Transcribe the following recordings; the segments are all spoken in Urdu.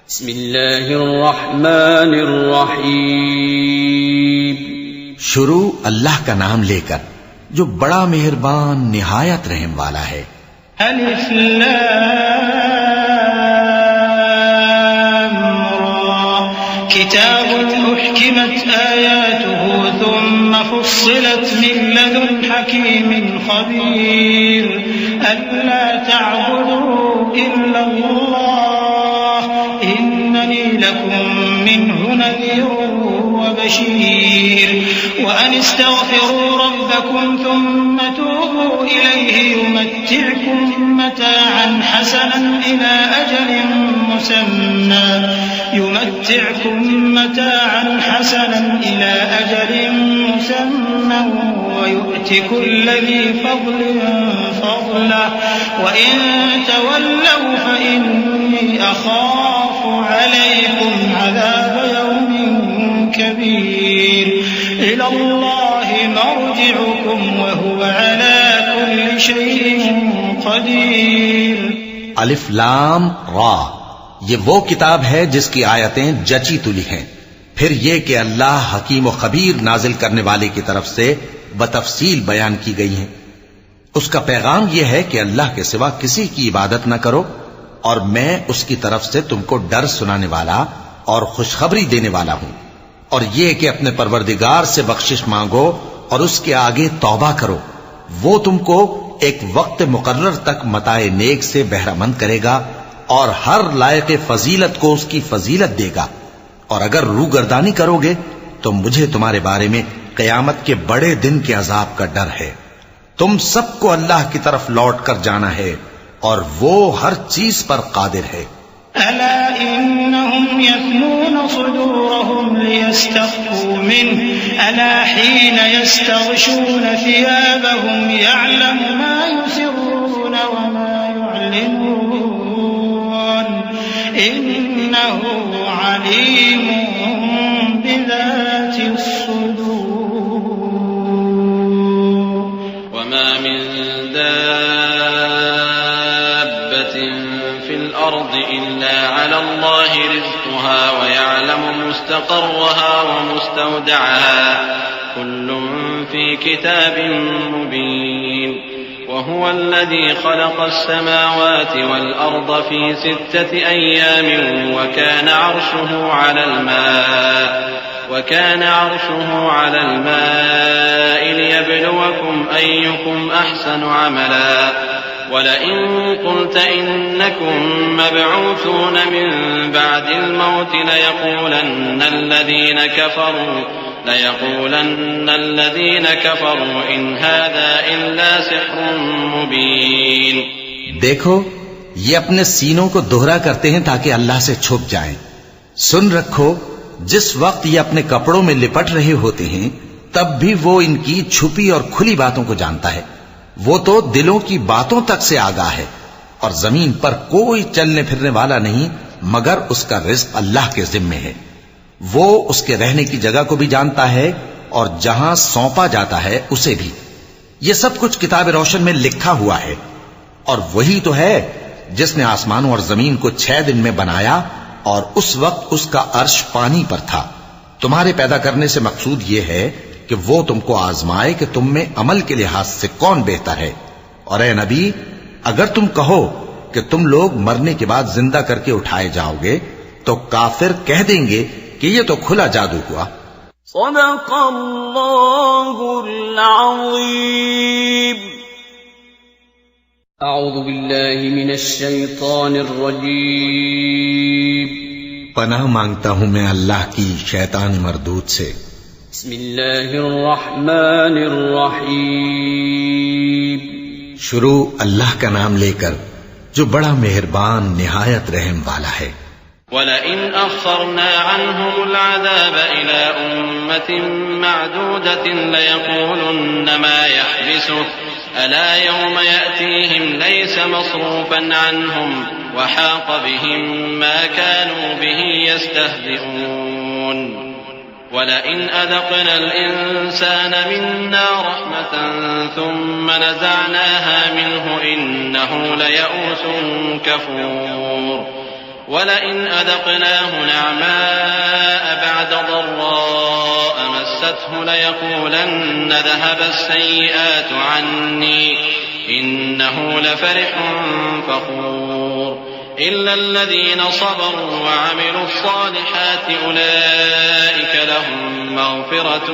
بسم اللہ الرحمن الرحیم۔ شروع اللہ کا نام لے کر جو بڑا مہربان نہایت رحم والا ہے۔ الف لام را کتاب احکمت آیاته ثم فصلت من لدن حکیم خبیر الا تعبدوا الا اللہ اننی لکم منه نذیر وبشیر وان استغفروا ربکم ثم توبوا الیہ يمتعكم متاعا حسنا إلى أجل مسمى ويؤت كل ذي فضل فضله وإن تولوا فإني أخاف عليكم عذاب يوم كبير إلى الله مرجعكم وهو على كل شيء قدیر۔ الف لام را، یہ وہ کتاب ہے جس کی آیتیں جچی تلی ہیں۔ پھر یہ کہ اللہ حکیم و خبیر نازل کرنے والے کی طرف سے بتفصیل بیان کی گئی ہیں۔ اس کا پیغام یہ ہے کہ اللہ کے سوا کسی کی عبادت نہ کرو، اور میں اس کی طرف سے تم کو ڈر سنانے والا اور خوشخبری دینے والا ہوں، اور یہ کہ اپنے پروردگار سے بخشش مانگو اور اس کے آگے توبہ کرو، وہ تم کو ایک وقت مقرر تک متاع نیک سے بہرہ مند کرے گا اور ہر لائق فضیلت کو اس کی فضیلت دے گا، اور اگر روگردانی کرو گے تو مجھے تمہارے بارے میں قیامت کے بڑے دن کے عذاب کا ڈر ہے۔ تم سب کو اللہ کی طرف لوٹ کر جانا ہے اور وہ ہر چیز پر قادر ہے۔ ألا إنهم يثنون صدورهم ليستخفوا منه ألا حين يستغشون ثيابهم يعلم ما يسرون وما يعلنون إنه عليم بذات الصدور وما من دابة في الأرض إلا على الله رزقها ويعلم مستقرها ومستودعها كل في كتاب مبين وهو الذي خلق السماوات والأرض في 6 أيام وكان عرشه على الماء ليبلوكم أيكم أحسن عملا ولئن قلت إنكم مبعوثون من بعد الموت ليقولن الذين كفروا إن هذا إلا سحر مبين۔ دیکھو یہ اپنے سینوں کو دوہرا کرتے ہیں تاکہ اللہ سے چھپ جائیں۔ سن رکھو جس وقت یہ اپنے کپڑوں میں لپٹ رہے ہوتے ہیں تب بھی وہ ان کی چھپی اور کھلی باتوں کو جانتا ہے۔ وہ تو دلوں کی باتوں تک سے آگاہ ہے، اور زمین پر کوئی چلنے پھرنے والا نہیں مگر اس کا رزق اللہ کے ذمے ہے۔ وہ اس کے رہنے کی جگہ کو بھی جانتا ہے اور جہاں سونپا جاتا ہے اسے بھی۔ یہ سب کچھ کتاب روشن میں لکھا ہوا ہے۔ اور وہی تو ہے جس نے آسمانوں اور زمین کو 6 دن میں بنایا، اور اس وقت اس کا عرش پانی پر تھا۔ تمہارے پیدا کرنے سے مقصود یہ ہے کہ وہ تم کو آزمائے کہ تم میں عمل کے لحاظ سے کون بہتر ہے۔ اور اے نبی، اگر تم کہو کہ تم لوگ مرنے کے بعد زندہ کر کے اٹھائے جاؤ گے تو کافر کہہ دیں گے کہ یہ تو کھلا جادو ہوا۔ صدق اللہ العظیم۔ اعوذ باللہ من الشیطان الرجیم۔ پناہ مانگتا ہوں میں اللہ کی شیطان مردود سے۔ بسم اللہ الرحمن الرحیم۔ شروع اللہ کا نام لے کر جو بڑا مہربان نہایت رحم والا ہے۔ وَلَئِنْ أَخَّرْنَا عَنْهُمُ الْعَذَابَ إِلَىٰ أُمَّةٍ مَّعْدُودَةٍ لَيَقُولُنَّ مَا يَحْبِسُهُ أَلَا يَوْمَ يَأْتِيهِمْ لَيْسَ مَصْرُوفًا عَنْهُمْ وَحَاقَ بِهِم مَّا كَانُوا بِهِ يَسْتَهْزِئُونَ وَلَئِنْ أَذَقْنَا الْإِنسَانَ مِنَّا رَحْمَةً ثُمَّ نَزَعْنَاهَا مِنْهُ إِنَّهُ لَيَئُوسٌ كَفُورٌ وَلَئِنْ أَذَقْنَاهُ نَعْمَاءَ بَعْدَ ضَرَّاءَ مَسَّتْهُ لَيَقُولَنَّ ذَهَبَ السَّيِّئَاتُ عَنِّي إِنَّهُ لَفَرِحٌ فَخُورٌ إِلَّا الَّذِينَ صَبَرُوا وَعَمِلُوا الصَّالِحَاتِ أُولَئِكَ لَهُم مَّغْفِرَةٌ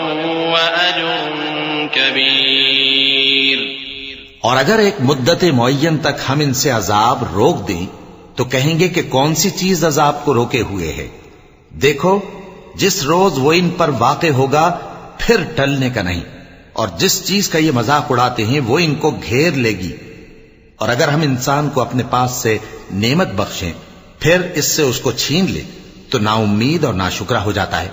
وَأَجْرٌ كَبِيرٌ۔ اور اگر ایک مدت معین تک ہم ان سے عذاب روک دیں تو کہیں گے کہ کون سی چیز عذاب کو روکے ہوئے ہے؟ دیکھو جس روز وہ ان پر واقع ہوگا پھر ٹلنے کا نہیں، اور جس چیز کا یہ مذاق اڑاتے ہیں وہ ان کو گھیر لے گی۔ اور اگر ہم انسان کو اپنے پاس سے نعمت بخشیں پھر اس سے اس کو چھین لے تو نا امید اور ناشکرا ہو جاتا ہے،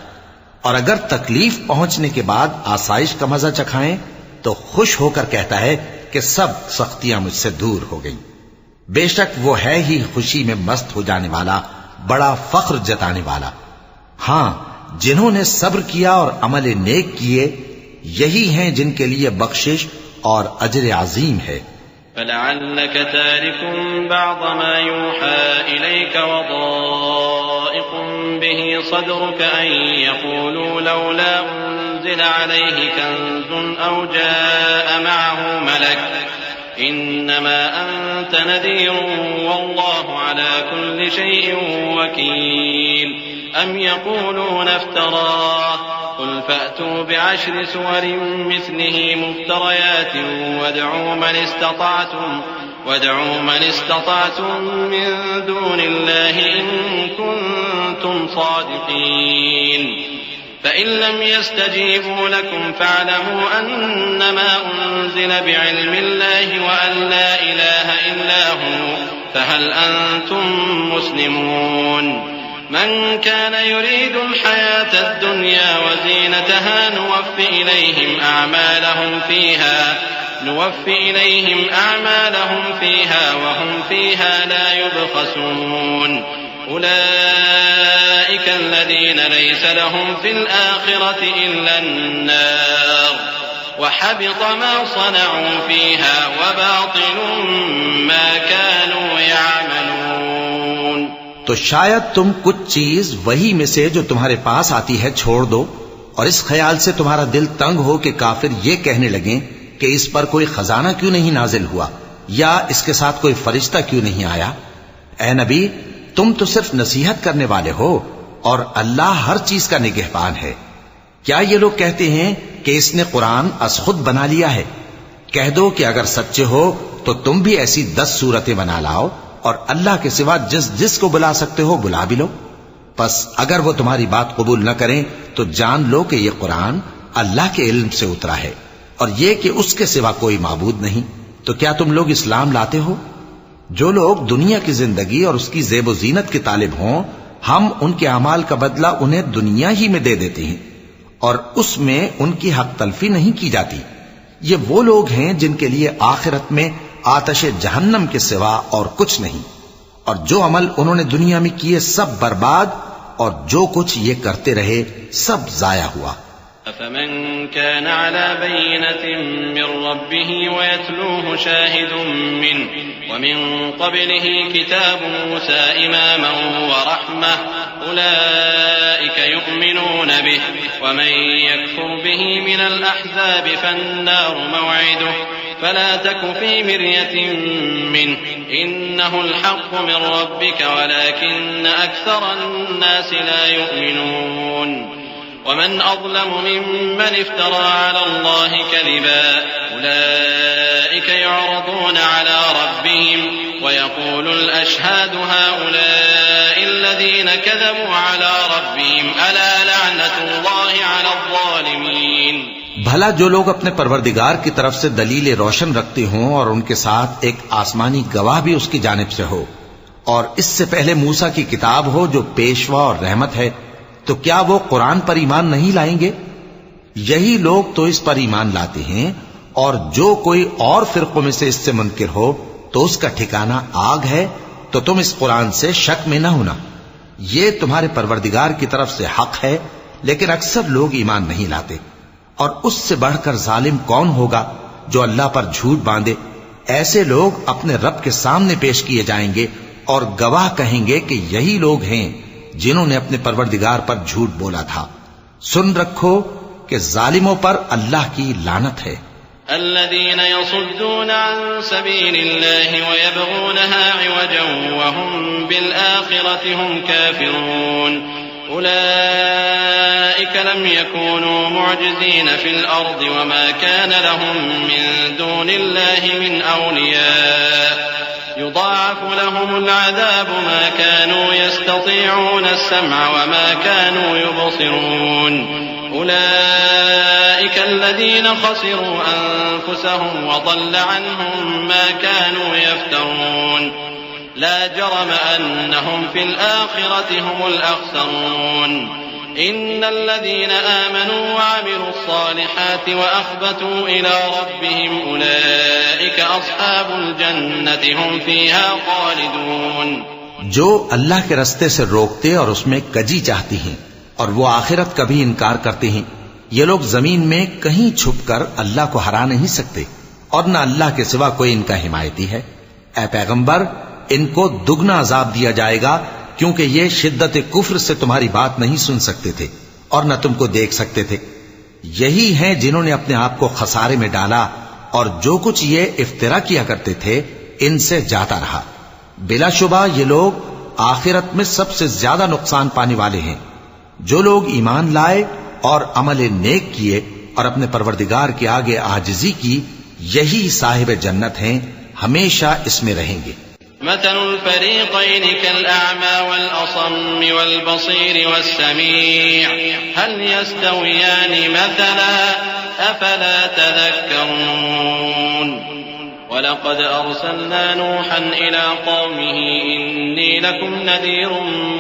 اور اگر تکلیف پہنچنے کے بعد آسائش کا مزہ چکھائیں تو خوش ہو کر کہتا ہے کہ سب سختیاں مجھ سے دور ہو گئیں۔ بے شک وہ ہے ہی خوشی میں مست ہو جانے والا، بڑا فخر جتانے والا۔ ہاں جنہوں نے صبر کیا اور عمل نیک کیے یہی ہیں جن کے لیے بخشش اور اجر عظیم ہے۔ فَلَعَلَّكَ تَارِكٌ بَعْضَ مَا يُوحَىٰ إِلَيْكَ وَضَائِقٌ بِهِ صَدْرُكَ أَن يَقُولُوا لَوْلَا أُنزِلَ عَلَيْهِ كَنزٌ أَوْ جَاءَ مَعَهُ مَلَكٌ إِنَّمَا أَنتَ نَذِيرٌ وَاللَّهُ عَلَىٰ كُلِّ شَيْءٍ وَكِيلٌ أَمْ يَقُولُونَ افْتَرَاهُ قُلْ فَأْتُوا بِعَشْرِ سُوَرٍ مِّثْلِهِ مُفْتَرَيَاتٍ وَادْعُوا مَنِ اسْتَطَعْتُم مِّن دُونِ اللَّهِ إِن كُنتُمْ صَادِقِينَ فَإِن لَّمْ يَسْتَجِيبُوا لَكُمْ فَاعْلَمُوا أَنَّمَا أُنزِلَ بِعِلْمِ اللَّهِ وَأَن لَّا إِلَٰهَ إِلَّا هُوَ فَهَلْ أَنتُم مُّسْلِمُونَ من كان يريد الحياة الدنيا وزينتها نوفي إليهم أعمالهم فيها وهم فيها لا يبخسون أولئك الذين ليس لهم في الآخرة إلا النار وحبط ما صنعوا فيها وباطل ما كانوا يعملون۔ تو شاید تم کچھ چیز وہی میں سے جو تمہارے پاس آتی ہے چھوڑ دو، اور اس خیال سے تمہارا دل تنگ ہو کہ کافر یہ کہنے لگیں کہ اس پر کوئی خزانہ کیوں نہیں نازل ہوا یا اس کے ساتھ کوئی فرشتہ کیوں نہیں آیا۔ اے نبی تم تو صرف نصیحت کرنے والے ہو اور اللہ ہر چیز کا نگہبان ہے۔ کیا یہ لوگ کہتے ہیں کہ اس نے قرآن از خود بنا لیا ہے؟ کہہ دو کہ اگر سچے ہو تو تم بھی ایسی 10 صورتیں بنا لاؤ اور اللہ کے سوا جس کو بلا سکتے ہو بلا بھی لو۔ پس اگر وہ تمہاری بات قبول نہ کریں تو جان لو کہ یہ قرآن اللہ کے علم سے اترا ہے، اور یہ کہ اس کے سوا کوئی معبود نہیں۔ تو کیا تم لوگ اسلام لاتے ہو؟ جو لوگ دنیا کی زندگی اور اس کی زیب و زینت کے طالب ہوں ہم ان کے اعمال کا بدلہ انہیں دنیا ہی میں دے دیتے ہیں، اور اس میں ان کی حق تلفی نہیں کی جاتی۔ یہ وہ لوگ ہیں جن کے لیے آخرت میں آتش جہنم کے سوا اور کچھ نہیں، اور جو عمل انہوں نے دنیا میں کیے سب برباد، اور جو کچھ یہ کرتے رہے سب ضائع ہوا۔ أفمن كان على بينة من ربه ويتلوه شاهد منه ومن قبله كتاب موسى إماما ورحمة أولئك يؤمنون به ومن يكفر به من الأحزاب فالنار موعده فلا تك في مرية منه إنه الحق من ربك ولكن أكثر الناس لا يؤمنون ومن أظلم ممن افترى على الله كذبا أولئك يعرضون على ربهم ويقول الأشهاد هؤلاء الذين كذبوا على ربهم ألا لعنة الله على الظالمين۔ بھلا جو لوگ اپنے پروردگار کی طرف سے دلیل روشن رکھتے ہوں اور ان کے ساتھ ایک آسمانی گواہ بھی اس کی جانب سے ہو، اور اس سے پہلے موسیٰ کی کتاب ہو جو پیشوا اور رحمت ہے، تو کیا وہ قرآن پر ایمان نہیں لائیں گے؟ یہی لوگ تو اس پر ایمان لاتے ہیں، اور جو کوئی اور فرقوں میں سے اس سے منکر ہو تو اس کا ٹھکانہ آگ ہے۔ تو تم اس قرآن سے شک میں نہ ہونا، یہ تمہارے پروردگار کی طرف سے حق ہے، لیکن اکثر لوگ ایمان نہیں لاتے۔ اور اس سے بڑھ کر ظالم کون ہوگا جو اللہ پر جھوٹ باندھے؟ ایسے لوگ اپنے رب کے سامنے پیش کیے جائیں گے اور گواہ کہیں گے کہ یہی لوگ ہیں جنہوں نے اپنے پروردگار پر جھوٹ بولا تھا۔ سن رکھو کہ ظالموں پر اللہ کی لعنت ہے۔ الذين يصدون عن سبيل الله ويبغونها عوجا وهم بالآخرة هم كافرون أولئك لم يكونوا معجزين في الأرض وما كان لهم من دون الله من أولياء يضاعف لهم العذاب ما كانوا يستطيعون السمع وما كانوا يبصرون أولئك الذين خسروا أنفسهم وضل عنهم ما كانوا يفترون لا جرم أنهم في الآخرة هم الأخسرون إن الذين آمنوا وعملوا الصالحات وأخبتوا إلى ربهم أولئك أصحاب الجنة هم فيها خالدون۔ جو اللہ کے رستے سے روکتے اور اس میں کجی چاہتی ہیں اور وہ آخرت کا بھی انکار کرتے ہیں، یہ لوگ زمین میں کہیں چھپ کر اللہ کو ہرا نہیں سکتے اور نہ اللہ کے سوا کوئی ان کا حمایتی ہے۔ اے پیغمبر، ان کو دگنا عذاب دیا جائے گا کیونکہ یہ شدت کفر سے تمہاری بات نہیں سن سکتے تھے اور نہ تم کو دیکھ سکتے تھے۔ یہی ہیں جنہوں نے اپنے آپ کو خسارے میں ڈالا اور جو کچھ یہ افترا کیا کرتے تھے ان سے جاتا رہا۔ بلا شبہ یہ لوگ آخرت میں سب سے زیادہ نقصان پانے والے ہیں۔ جو لوگ ایمان لائے اور عمل نیک کیے اور اپنے پروردگار کے آگے عاجزی کی، یہی صاحب جنت ہیں، ہمیشہ اس میں رہیں گے۔ مثل الفريقين كالأعمى والأصم والبصير والسميع هل يستويان مثلا أفلا تذكرون ولقد أرسلنا نوحا إلى قومه إني لكم نذير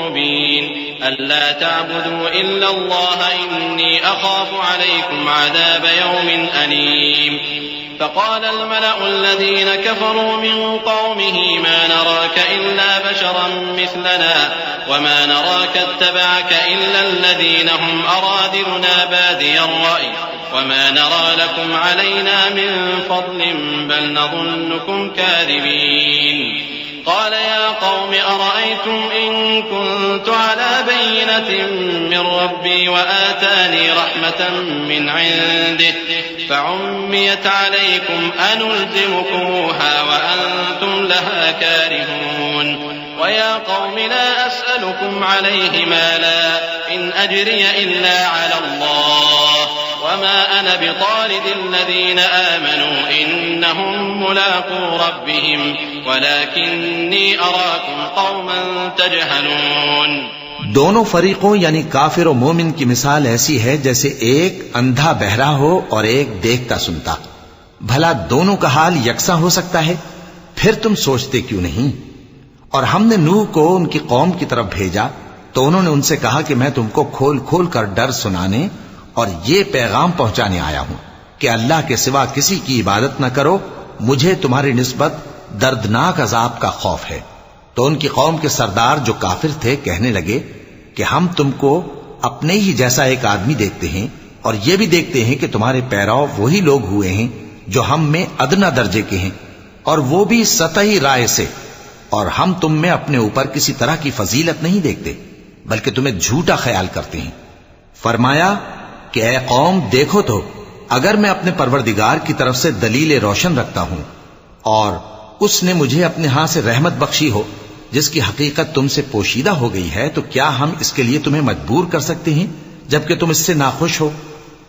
مبين ألا تعبدوا إلا الله إني أخاف عليكم عذاب يوم أليم فقال الملأ الذين كفروا من قومه ما نراك إلا بشرا مثلنا وما نراك اتبعك إلا الذين هم أرادلنا بادي الرأي وما نرى لكم علينا من فضل بل نظنكم كاذبين قال يا قوم أرأيتم إن كنت على بينة من ربي وآتاني رحمة من عنده فعميت عليكم أنلزمكموها وأنتم لها كارهون ويا قوم لا أسألكم عليه مالا إن أجري إلا على الله وما أنا بطارد الذين آمنوا إنهم ملاقو ربهم ولكني أراكم قوما تجهلون۔ دونوں فریقوں یعنی کافر و مومن کی مثال ایسی ہے جیسے ایک اندھا بہرا ہو اور ایک دیکھتا سنتا۔ بھلا دونوں کا حال یکساں ہو سکتا ہے؟ پھر تم سوچتے کیوں نہیں؟ اور ہم نے نوح کو ان کی قوم کی طرف بھیجا تو انہوں نے ان سے کہا کہ میں تم کو کھول کھول کر ڈر سنانے اور یہ پیغام پہنچانے آیا ہوں کہ اللہ کے سوا کسی کی عبادت نہ کرو، مجھے تمہاری نسبت دردناک عذاب کا خوف ہے۔ تو ان کی قوم کے سردار جو کافر تھے کہنے لگے کہ ہم تم کو اپنے ہی جیسا ایک آدمی دیکھتے ہیں اور یہ بھی دیکھتے ہیں کہ تمہارے پیرو وہی لوگ ہوئے ہیں جو ہم میں ادنا درجے کے ہیں اور وہ بھی سطحی رائے سے، اور ہم تم میں اپنے اوپر کسی طرح کی فضیلت نہیں دیکھتے بلکہ تمہیں جھوٹا خیال کرتے ہیں۔ فرمایا کہ اے قوم دیکھو تو اگر میں اپنے پروردگار کی طرف سے دلیل روشن رکھتا ہوں اور اس نے مجھے اپنے ہاں سے رحمت بخشی ہو جس کی حقیقت تم سے پوشیدہ ہو گئی ہے، تو کیا ہم اس کے لیے تمہیں مجبور کر سکتے ہیں جبکہ تم اس سے ناخوش ہو؟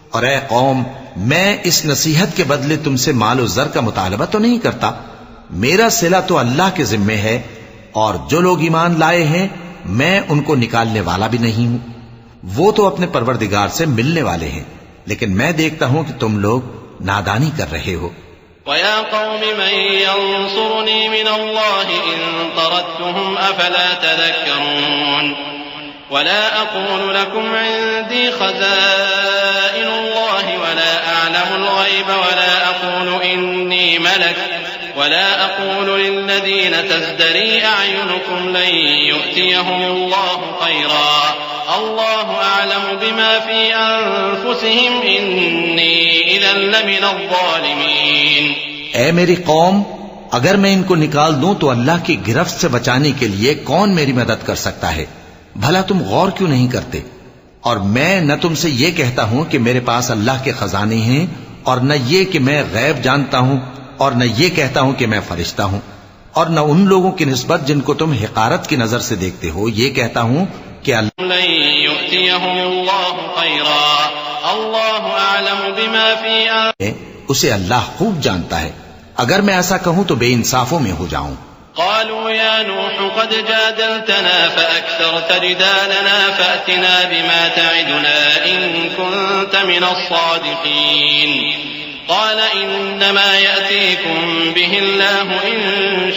اور اے قوم، میں اس نصیحت کے بدلے تم سے مال و زر کا مطالبہ تو نہیں کرتا، میرا صلہ تو اللہ کے ذمے ہے، اور جو لوگ ایمان لائے ہیں میں ان کو نکالنے والا بھی نہیں ہوں، وہ تو اپنے پروردگار سے ملنے والے ہیں، لیکن میں دیکھتا ہوں کہ تم لوگ نادانی کر رہے ہو۔ وَيَا قَوْمِ مَن يَنصُرُنِي مِنَ اللَّهِ إِن طَرَدتُّهُمْ أَفَلَا تَذَكَّرُونَ وَلَا أَقُولُ لَكُمْ عِندِي خَزَائِنُ اللَّهِ وَلَا أَعْلَمُ الْغَيْبَ وَلَا أَقُولُ إِنِّي مَلَكٌ وَلَا أَقُولُ لِلَّذِينَ تَزْدَرِي أَعْيُنُكُمْ لَن يُؤْتِيَهُمُ اللَّهُ خَيْرًا اللہ اعلم بما فی انفسہم انی اذا لمن الظالمین۔ اے میری قوم، اگر میں ان کو نکال دوں تو اللہ کی گرفت سے بچانے کے لیے کون میری مدد کر سکتا ہے؟ بھلا تم غور کیوں نہیں کرتے؟ اور میں نہ تم سے یہ کہتا ہوں کہ میرے پاس اللہ کے خزانے ہیں، اور نہ یہ کہ میں غیب جانتا ہوں، اور نہ یہ کہتا ہوں کہ میں فرشتہ ہوں، اور نہ ان لوگوں کی نسبت جن کو تم حقارت کی نظر سے دیکھتے ہو یہ کہتا ہوں کہ لن يؤتيهم الله خيرا الله أعلم بما في اسے اللہ خوب جانتا ہے، اگر میں ایسا کہوں تو بے انصافوں میں ہو جاؤں۔ قالوا يا نوح قد جادلتنا فأكثرت جدالنا فأتنا بما تعدنا إن كنت من الصادقين قال إنما يأتيكم به الله إن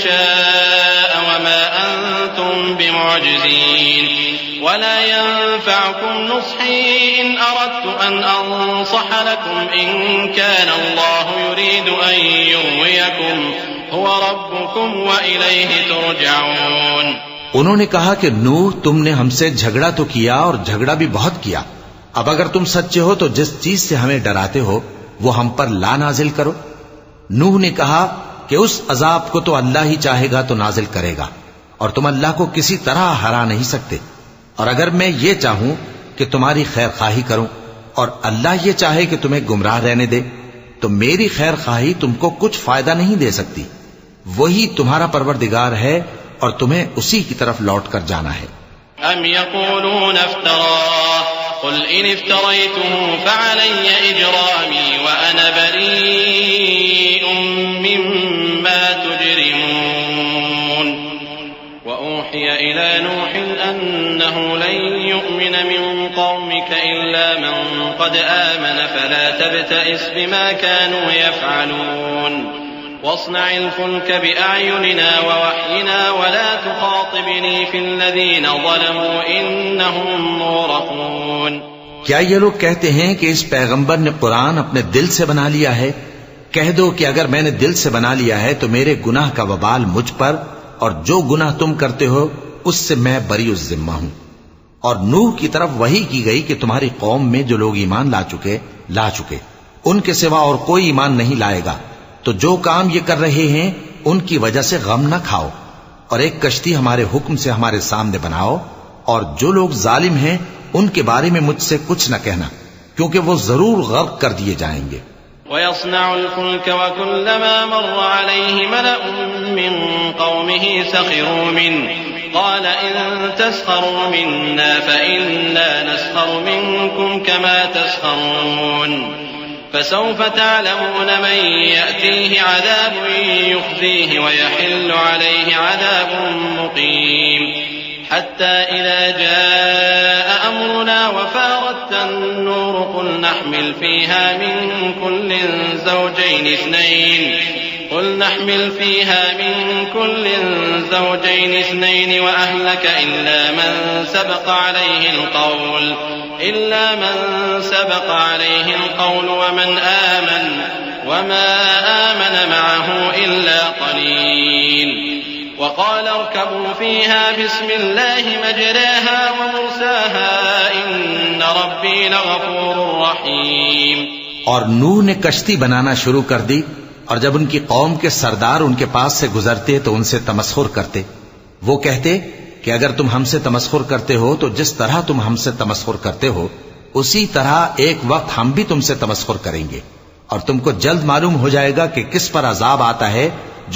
شاء وما أنتم بمعجزين ولا ينفعكم نصحي إن أردت أن أنصح لكم إن كان الله يريد أن يغويكم هو ربكم وإليه ترجعون۔ انہوں نے کہا کہ نوح تم نے ہم سے جھگڑا تو کیا اور جھگڑا بھی بہت کیا، اب اگر تم سچے ہو تو جس چیز سے ہمیں ڈراتے ہو وہ ہم پر لا نازل کرو۔ نوح نے کہا کہ اس عذاب کو تو اللہ ہی چاہے گا تو نازل کرے گا، اور تم اللہ کو کسی طرح ہرا نہیں سکتے، اور اگر میں یہ چاہوں کہ تمہاری خیر خواہی کروں اور اللہ یہ چاہے کہ تمہیں گمراہ رہنے دے تو میری خیر خواہی تم کو کچھ فائدہ نہیں دے سکتی۔ وہی تمہارا پروردگار ہے اور تمہیں اسی کی طرف لوٹ کر جانا ہے۔ ام يقولون افتراه قل ان افتريته فعلي اجرامي وانا بريء مما تجرمون واوحي الى نوح انه لن يؤمن من قومك الا من قد آمن فلا تبتئس بما كانوا يفعلون واصنع الفلك بأعيننا ووحينا ولا تخاطبني في الذين ظلموا إنهم مغرقون۔ کیا یہ لوگ کہتے ہیں کہ اس پیغمبر نے قرآن اپنے دل سے بنا لیا ہے؟ کہہ دو کہ اگر میں نے دل سے بنا لیا ہے تو میرے گناہ کا وبال مجھ پر، اور جو گناہ تم کرتے ہو اس سے میں بری الذمہ ہوں۔ اور نوح کی طرف وحی کی گئی کہ تمہاری قوم میں جو لوگ ایمان لا چکے ان کے سوا اور کوئی ایمان نہیں لائے گا، تو جو کام یہ کر رہے ہیں ان کی وجہ سے غم نہ کھاؤ، اور ایک کشتی ہمارے حکم سے ہمارے سامنے بناؤ، اور جو لوگ ظالم ہیں ان کے بارے میں مجھ سے کچھ نہ کہنا، کیونکہ وہ ضرور غرق کر دیے جائیں گے۔ ويصنع الفلك وكلما مر عليه ملأ من قومه سخروا منه قال إن تسخروا منا فإنا نسخر منكم كما تسخرون فسوف تعلمون من يأتيه عذاب يخزيه ويحل عليه عذاب مقيم حتى إذا جاء أمرنا وفارت النور قل نحمل فيها من كل زوجين اثنين وأهلك إلا من سبق عليه القول ومن آمن وما آمن معه إلا قليل وقال اركبوا فيها بسم الله مجراها ومرساها إن ربي لغفور رحيم۔ اور نوح نے کشتی بنانا شروع کر دی، اور جب ان کی قوم کے سردار ان کے پاس سے گزرتے تو ان سے تمسخر کرتے۔ وہ کہتے کہ اگر تم ہم سے تمسخر کرتے ہو تو جس طرح تم ہم سے تمسخر کرتے ہو اسی طرح ایک وقت ہم بھی تم سے تمسخر کریں گے، اور تم کو جلد معلوم ہو جائے گا کہ کس پر عذاب آتا ہے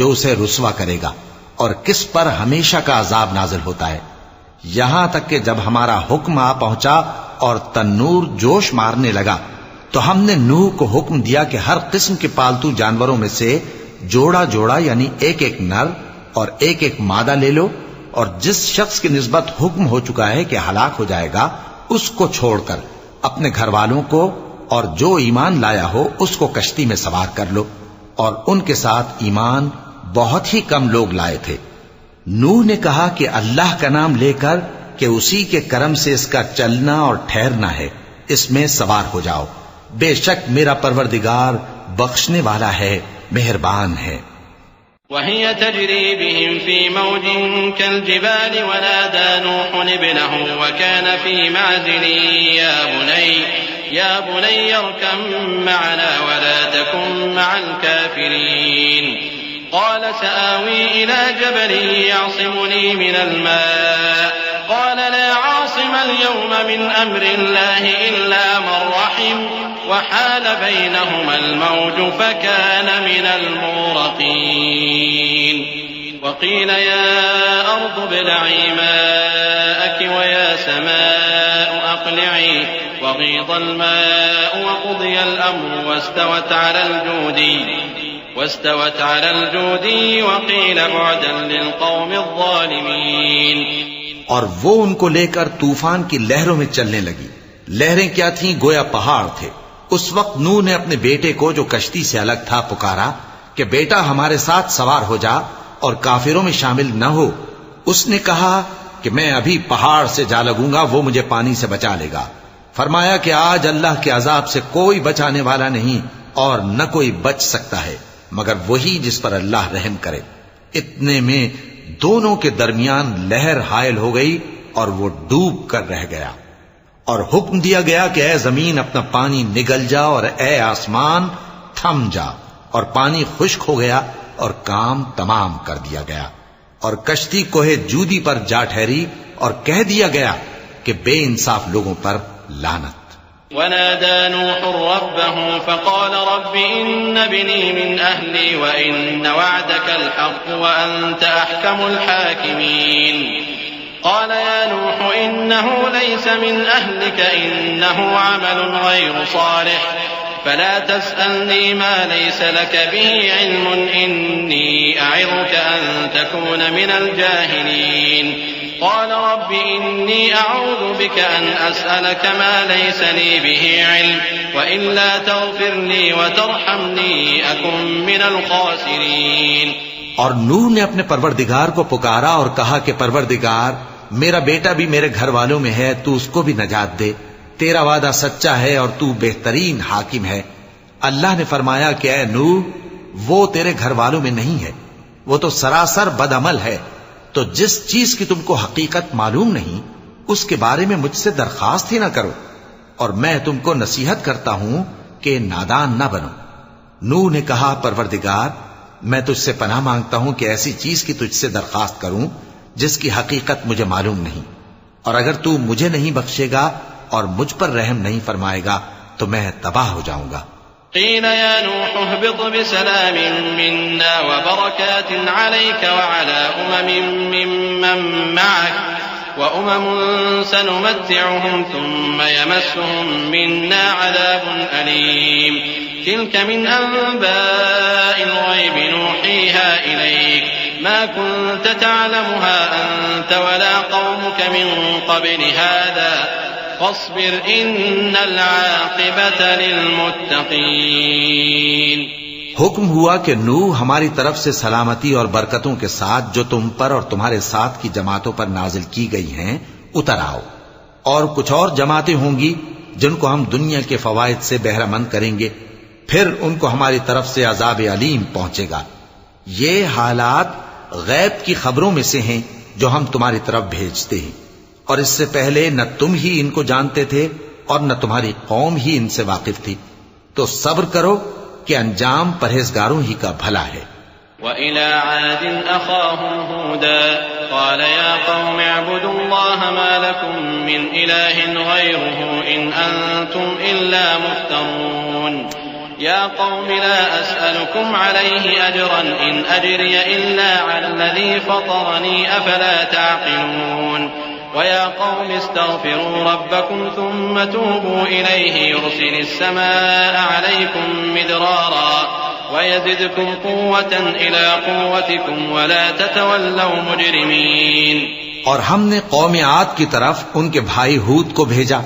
جو اسے رسوا کرے گا، اور کس پر ہمیشہ کا عذاب نازل ہوتا ہے، یہاں تک کہ جب ہمارا حکم آ پہنچا اور تنور جوش مارنے لگا تو ہم نے نوح کو حکم دیا کہ ہر قسم کے پالتو جانوروں میں سے جوڑا جوڑا یعنی ایک ایک نر اور ایک ایک مادہ لے لو، اور جس شخص کی نسبت حکم ہو چکا ہے کہ ہلاک ہو جائے گا اس کو چھوڑ کر اپنے گھر والوں کو اور جو ایمان لایا ہو اس کو کشتی میں سوار کر لو، اور ان کے ساتھ ایمان بہت ہی کم لوگ لائے تھے۔ نوح نے کہا کہ اللہ کا نام لے کر کہ اسی کے کرم سے اس کا چلنا اور ٹھہرنا ہے، اس میں سوار ہو جاؤ، بے شک میرا پروردگار بخشنے والا ہے، مہربان ہے۔ وهي تجري بهم في موج كالجبال ونادى نوح ابنه وكان في معزل يا بني اركب معنا ولا تكن مع الكافرين قال سآوي إلى جبل يعصمني من الماء قال لا عاصم اليوم من أمر الله إلا من رحم وحال بينهما الموج فكان من المغرقين وقيل يا أرض ابلعي ماءك ويا سماء أقلعي وغيض الماء وقضي الأمر واستوت على الجودي وقيل بعدا للقوم الظالمين. اور وہ ان کو لے کر طوفان کی لہروں میں چلنے لگی. لہریں کیا تھیں؟ گویا پہاڑ تھے. اس وقت نوح نے اپنے بیٹے کو جو کشتی سے الگ تھا پکارا کہ بیٹا ہمارے ساتھ سوار ہو جا اور کافروں میں شامل نہ ہو. اس نے کہا کہ میں ابھی پہاڑ سے جا لگوں گا، وہ مجھے پانی سے بچا لے گا. فرمایا کہ آج اللہ کے عذاب سے کوئی بچانے والا نہیں اور نہ کوئی بچ سکتا ہے مگر وہی جس پر اللہ رحم کرے. اتنے میں دونوں کے درمیان لہر حائل ہو گئی اور وہ ڈوب کر رہ گیا. اور حکم دیا گیا کہ اے زمین اپنا پانی نگل جا اور اے آسمان تھم جا، اور پانی خشک ہو گیا اور کام تمام کر دیا گیا. اور کشتی کوہ جودی پر جا ٹھہری اور کہہ دیا گیا کہ بے انصاف لوگوں پر لعنت. ونادى نوح ربه فقال رب إن ابني من أهلي وإن وعدك الحق وأنت أحكم الحاكمين. قال يا نوح إنه ليس من أهلك إنه عمل غير صالح فلا تسألني ما ليس لك به علم إني أعظك أن تكون من الجاهلين. قال رب إني أعوذ بك أن أسألك ما ليس لي به علم وإلا تغفر لي وترحمني أكن من الخاسرين. اور نوح نے اپنے پروردگار کو پکارا اور کہا کہ پروردگار میرا بیٹا بھی میرے گھر والوں میں ہے، تو اس کو بھی نجات دے. تیرا وعدہ سچا ہے اور تو بہترین حاکم ہے. اللہ نے فرمایا کہ اے نوح وہ تیرے گھر والوں میں نہیں ہے، وہ تو سراسر بد عمل ہے. تو جس چیز کی تم کو حقیقت معلوم نہیں اس کے بارے میں مجھ سے درخواست ہی نہ کرو، اور میں تم کو نصیحت کرتا ہوں کہ نادان نہ بنو. نوح نے کہا پروردگار میں تجھ سے پناہ مانگتا ہوں کہ ایسی چیز کی تجھ سے درخواست کروں جس کی حقیقت مجھے معلوم نہیں، اور اگر تو مجھے نہیں بخشے گا اور مجھ پر رحم نہیں فرمائے گا تو میں تباہ ہو جاؤں گا. قيل يا نوح اهبط بسلام منا وبركات عليك وعلى ممن معك وأمم سنمتعهم ثم يمسهم منا عذاب أليم. تلك من أنباء الغيب نوحيها إليك ما كنت تعلمها أنت ولا قومك من قبل هذا فاصبر إن العاقبة للمتقين. حکم ہوا کہ نوح ہماری طرف سے سلامتی اور برکتوں کے ساتھ جو تم پر اور تمہارے ساتھ کی جماعتوں پر نازل کی گئی ہیں اتر آؤ، اور کچھ اور جماعتیں ہوں گی جن کو ہم دنیا کے فوائد سے بہرہ مند کریں گے، پھر ان کو ہماری طرف سے عذاب علیم پہنچے گا. یہ حالات غیب کی خبروں میں سے ہیں جو ہم تمہاری طرف بھیجتے ہیں، اور اس سے پہلے نہ تم ہی ان کو جانتے تھے اور نہ تمہاری قوم ہی ان سے واقف تھی. تو صبر کرو کہ انجام پرہیزگاروں ہی کا بھلا ہے. وَإِلَى عَادٍ أَخَاهُمْ هُودًا قَالَ يَا قَوْمِ اعْبُدُوا اللَّهَ مَا لَكُمْ مِنْ إِلَٰهٍ غَيْرُهُ إِنْ أَنْتُمْ إِلَّا مُفْتَرُونَ. يَا قَوْمِ لَا أَسْأَلُكُمْ عَلَيْهِ أَجْرًا إِنْ أَجْرِيَ إِلَّا عَلَى الَّذِي فَطَرَنِي أَفَلَا تَعْقِلُونَ. وَيَا قَوْمِ اسْتَغْفِرُوا رَبَّكُمْ ثُمَّ تُوبُوا إِلَيْهِ يُرْسِلِ السَّمَاءَ عَلَيْكُمْ مِدْرَارًا وَيَزِدْكُمْ قُوَّةً إِلَىٰ قُوَّتِكُمْ وَلَا تَتَوَلَّوْا مُجْرِمِينَ. اور ہم نے قوم عاد کی طرف ان کے بھائی ہود کو بھیجا.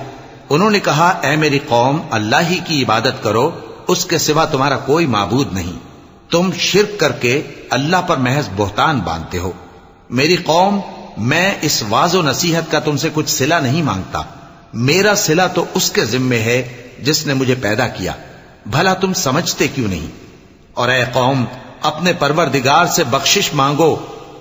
انہوں نے کہا اے میری قوم اللہ ہی کی عبادت کرو، اس کے سوا تمہارا کوئی معبود نہیں. تم شرک کر کے اللہ پر محض بہتان باندھتے ہو. میری قوم میں اس واض و نصیحت کا تم سے کچھ صلہ نہیں مانگتا، میرا صلہ تو اس کے ذمے ہے جس نے مجھے پیدا کیا. بھلا تم سمجھتے کیوں نہیں؟ اور اے قوم اپنے پروردگار سے بخشش مانگو،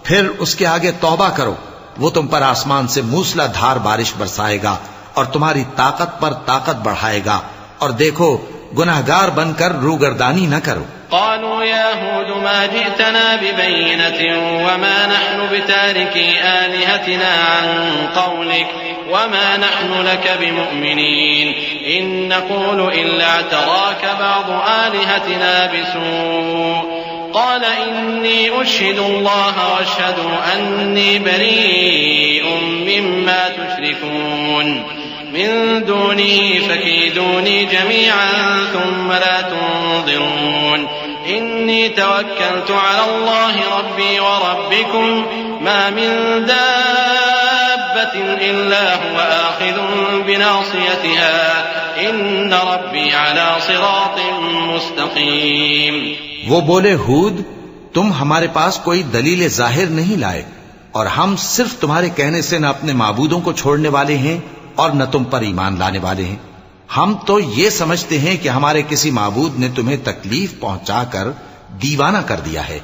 پھر اس کے آگے توبہ کرو، وہ تم پر آسمان سے موسلا دھار بارش برسائے گا اور تمہاری طاقت پر طاقت بڑھائے گا. اور دیکھو گناہگار بن کر روگردانی نہ کرو. قالوا يا هود ما جئتنا ببينة وما نحن بتاركي آلهتنا عن قولك وما نحن لك بمؤمنين إن نقول إلا اعتراك بعض آلهتنا بسوء قال إني أشهد الله واشهدوا أني بريء مما تشركون من دونه فكيدوني جميعا ثم لا تنظرون إني توكلت على الله ربي وربكم ما من دابة إلا هو آخذ بناصيتها إن ربي على صراط مستقيم. وہ بولے ہود تم ہمارے پاس کوئی دلیل ظاہر نہیں لائے اور ہم صرف تمہارے کہنے سے نہ اپنے معبودوں کو چھوڑنے والے ہیں اور نہ تم پر ایمان لانے والے ہیں. ہم تو یہ سمجھتے ہیں کہ ہمارے کسی معبود نے تمہیں تکلیف پہنچا کر دیوانہ کر دیا ہے.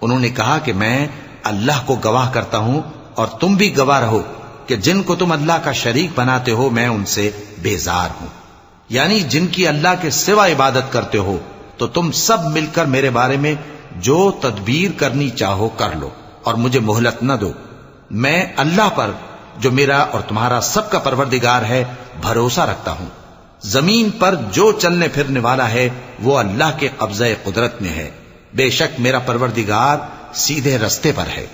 انہوں نے کہا کہ میں اللہ کو گواہ کرتا ہوں اور تم بھی گواہ رہو کہ جن کو تم اللہ کا شریک بناتے ہو میں ان سے بیزار ہوں. یعنی جن کی اللہ کے سوا عبادت کرتے ہو تو تم سب مل کر میرے بارے میں جو تدبیر کرنی چاہو کر لو اور مجھے مہلت نہ دو. میں اللہ پر جو میرا اور تمہارا سب کا پروردگار ہے بھروسہ رکھتا ہوں. زمین پر جو چلنے پھرنے والا ہے وہ اللہ کے قبضہ قدرت میں ہے. بے شک میرا پروردگار سیدھے رستے پر ہے.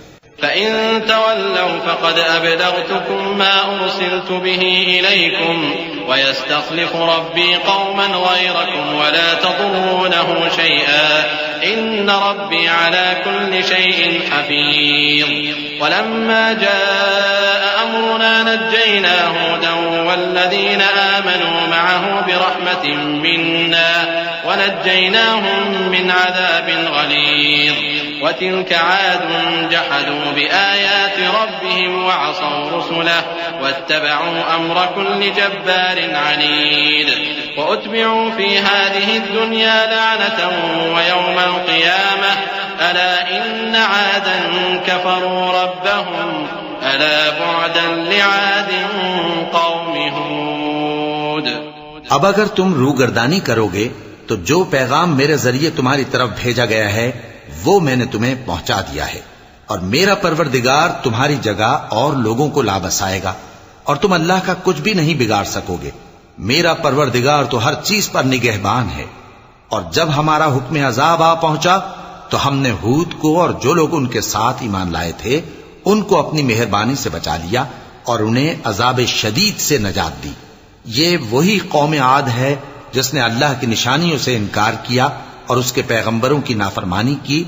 فَإِن تَوَلَّوْا فَقَدْ أَبْلَغْتُكُم مَّا أُرْسِلْتُ بِهِ إِلَيْكُمْ وَيَسْتَخْلِفُ رَبِّي قَوْمًا غَيْرَكُمْ وَلَا تَضُرُّونَهُ شَيْئًا إِنَّ رَبِّي عَلَى كُلِّ شَيْءٍ حَفِيظٌ. وَلَمَّا جَاءَ أَمْرُنَا نَجَّيْنَا هُودًا وَالَّذِينَ آمَنُوا مَعَهُ بِرَحْمَةٍ مِّنَّا ونجيناهم من عذاب غليظ. وتلك عاد جحدوا بآيات ربهم وعصوا رسله واتبعوا أمر كل جبار عنيد. وأتبعوا في هذه الدنيا لعنة ويوم القيامة ألا إن عادا كفروا ربهم ألا بعدا لعاد قوم هود. اب اگر تم روگردانی کرو گے تو جو پیغام میرے ذریعے تمہاری طرف بھیجا گیا ہے وہ میں نے تمہیں پہنچا دیا ہے اور میرا پروردگار تمہاری جگہ اور لوگوں کو لا بسائے گا اور تم اللہ کا کچھ بھی نہیں بگاڑ سکو گے. میرا پروردگار تو ہر چیز پر نگہبان ہے. اور جب ہمارا حکم عذاب آ پہنچا تو ہم نے ہود کو اور جو لوگ ان کے ساتھ ایمان لائے تھے ان کو اپنی مہربانی سے بچا لیا اور انہیں عذاب شدید سے نجات دی. یہ وہی قوم عاد ہے جس نے اللہ کی نشانیوں سے انکار کیا اور اس کے پیغمبروں کی نافرمانی کی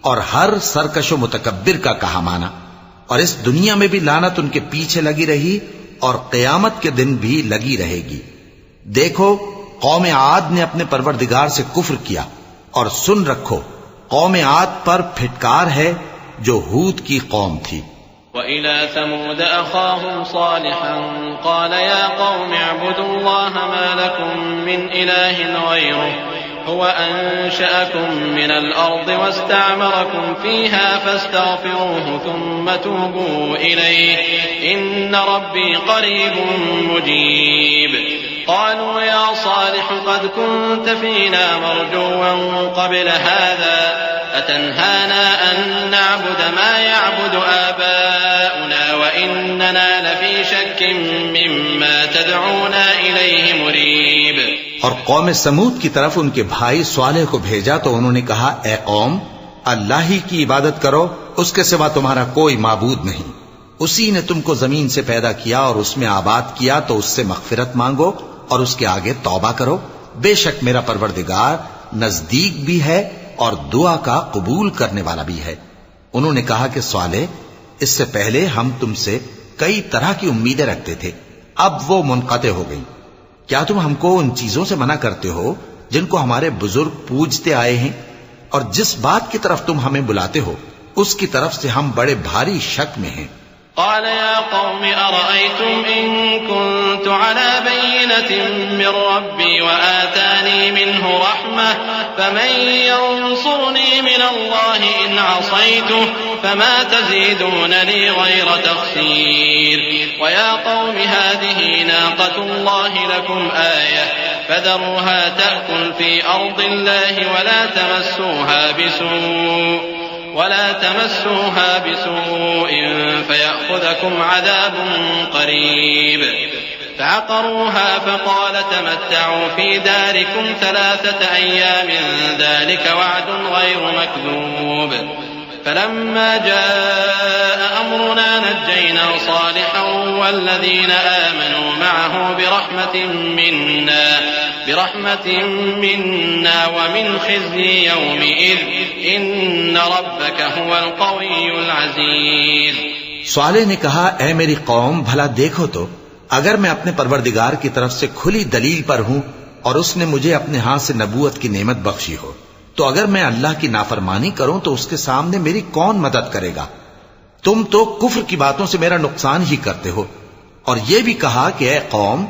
اور ہر سرکش و متکبر کا کہا مانا. اور اس دنیا میں بھی لعنت ان کے پیچھے لگی رہی اور قیامت کے دن بھی لگی رہے گی. دیکھو قوم عاد نے اپنے پروردگار سے کفر کیا اور سن رکھو قوم عاد پر پھٹکار ہے جو ہود کی قوم تھی. وَإِلَى ثَمُودَ أَخَاهُمْ صَالِحًا قَالَ يَا قَوْمِ اعْبُدُوا اللَّهَ مَا لَكُم مِّنْ إِلَٰهٍ غَيْرُهُ هُوَ أَنشَأَكُم مِّنَ الْأَرْضِ وَاسْتَعْمَرَكُمْ فِيهَا فَاسْتَغْفِرُوهُ ثُمَّ تُوبُوا إِلَيْهِ إِنَّ رَبِّي قَرِيبٌ مُّجِيبٌ. قالوا يا صالح قد كنت فينا مرجوا قبل هذا أتنهانا أن نعبد ما يعبد آباؤنا وإننا لفي شك مما تدعونا إليه مريب. اور قوم سمود کی طرف ان کے بھائی صالح کو بھیجا تو انہوں نے کہا اے قوم اللہ ہی کی عبادت کرو اس کے سوا تمہارا کوئی معبود نہیں. اسی نے تم کو زمین سے پیدا کیا اور اس میں آباد کیا تو اس سے مغفرت مانگو اور اس کے آگے توبہ کرو. بے شک میرا پروردگار نزدیک بھی ہے اور دعا کا قبول کرنے والا بھی ہے. انہوں نے کہا کہ صالح اس سے پہلے ہم تم سے کئی طرح کی امیدیں رکھتے تھے اب وہ منقطع ہو گئی. کیا تم ہم کو ان چیزوں سے منع کرتے ہو جن کو ہمارے بزرگ پوجتے آئے ہیں اور جس بات کی طرف تم ہمیں بلاتے ہو اس کی طرف سے ہم بڑے بھاری شک میں ہیں. قال يا قوم أرأيتم إن كنت على بينة من ربي وآتاني منه رحمة فمن ينصرني من الله إن عصيته فما تزيدونني غير تخسير. ويا قوم هذه ناقة الله لكم آية فذروها تأكل في أرض الله ولا تمسوها بسوء فيأخذكم عذاب قريب. فعقروها فقال تمتعوا في داركم 3 أيام ذلك وعد غير مكذوب. فلما جاء أمرنا نجينا صالحا والذين آمنوا معه برحمة منا ومن خزي يومئذ إن ربك هو القوي العزيز. صالح نے کہا اے میری قوم بھلا دیکھو تو اگر میں اپنے پروردگار کی طرف سے کھلی دلیل پر ہوں اور اس نے مجھے اپنے ہاتھ سے نبوت کی نعمت بخشی ہو تو اگر میں اللہ کی نافرمانی کروں تو اس کے سامنے میری کون مدد کرے گا؟ تم تو کفر کی باتوں سے میرا نقصان ہی کرتے ہو. اور یہ بھی کہا کہ اے قوم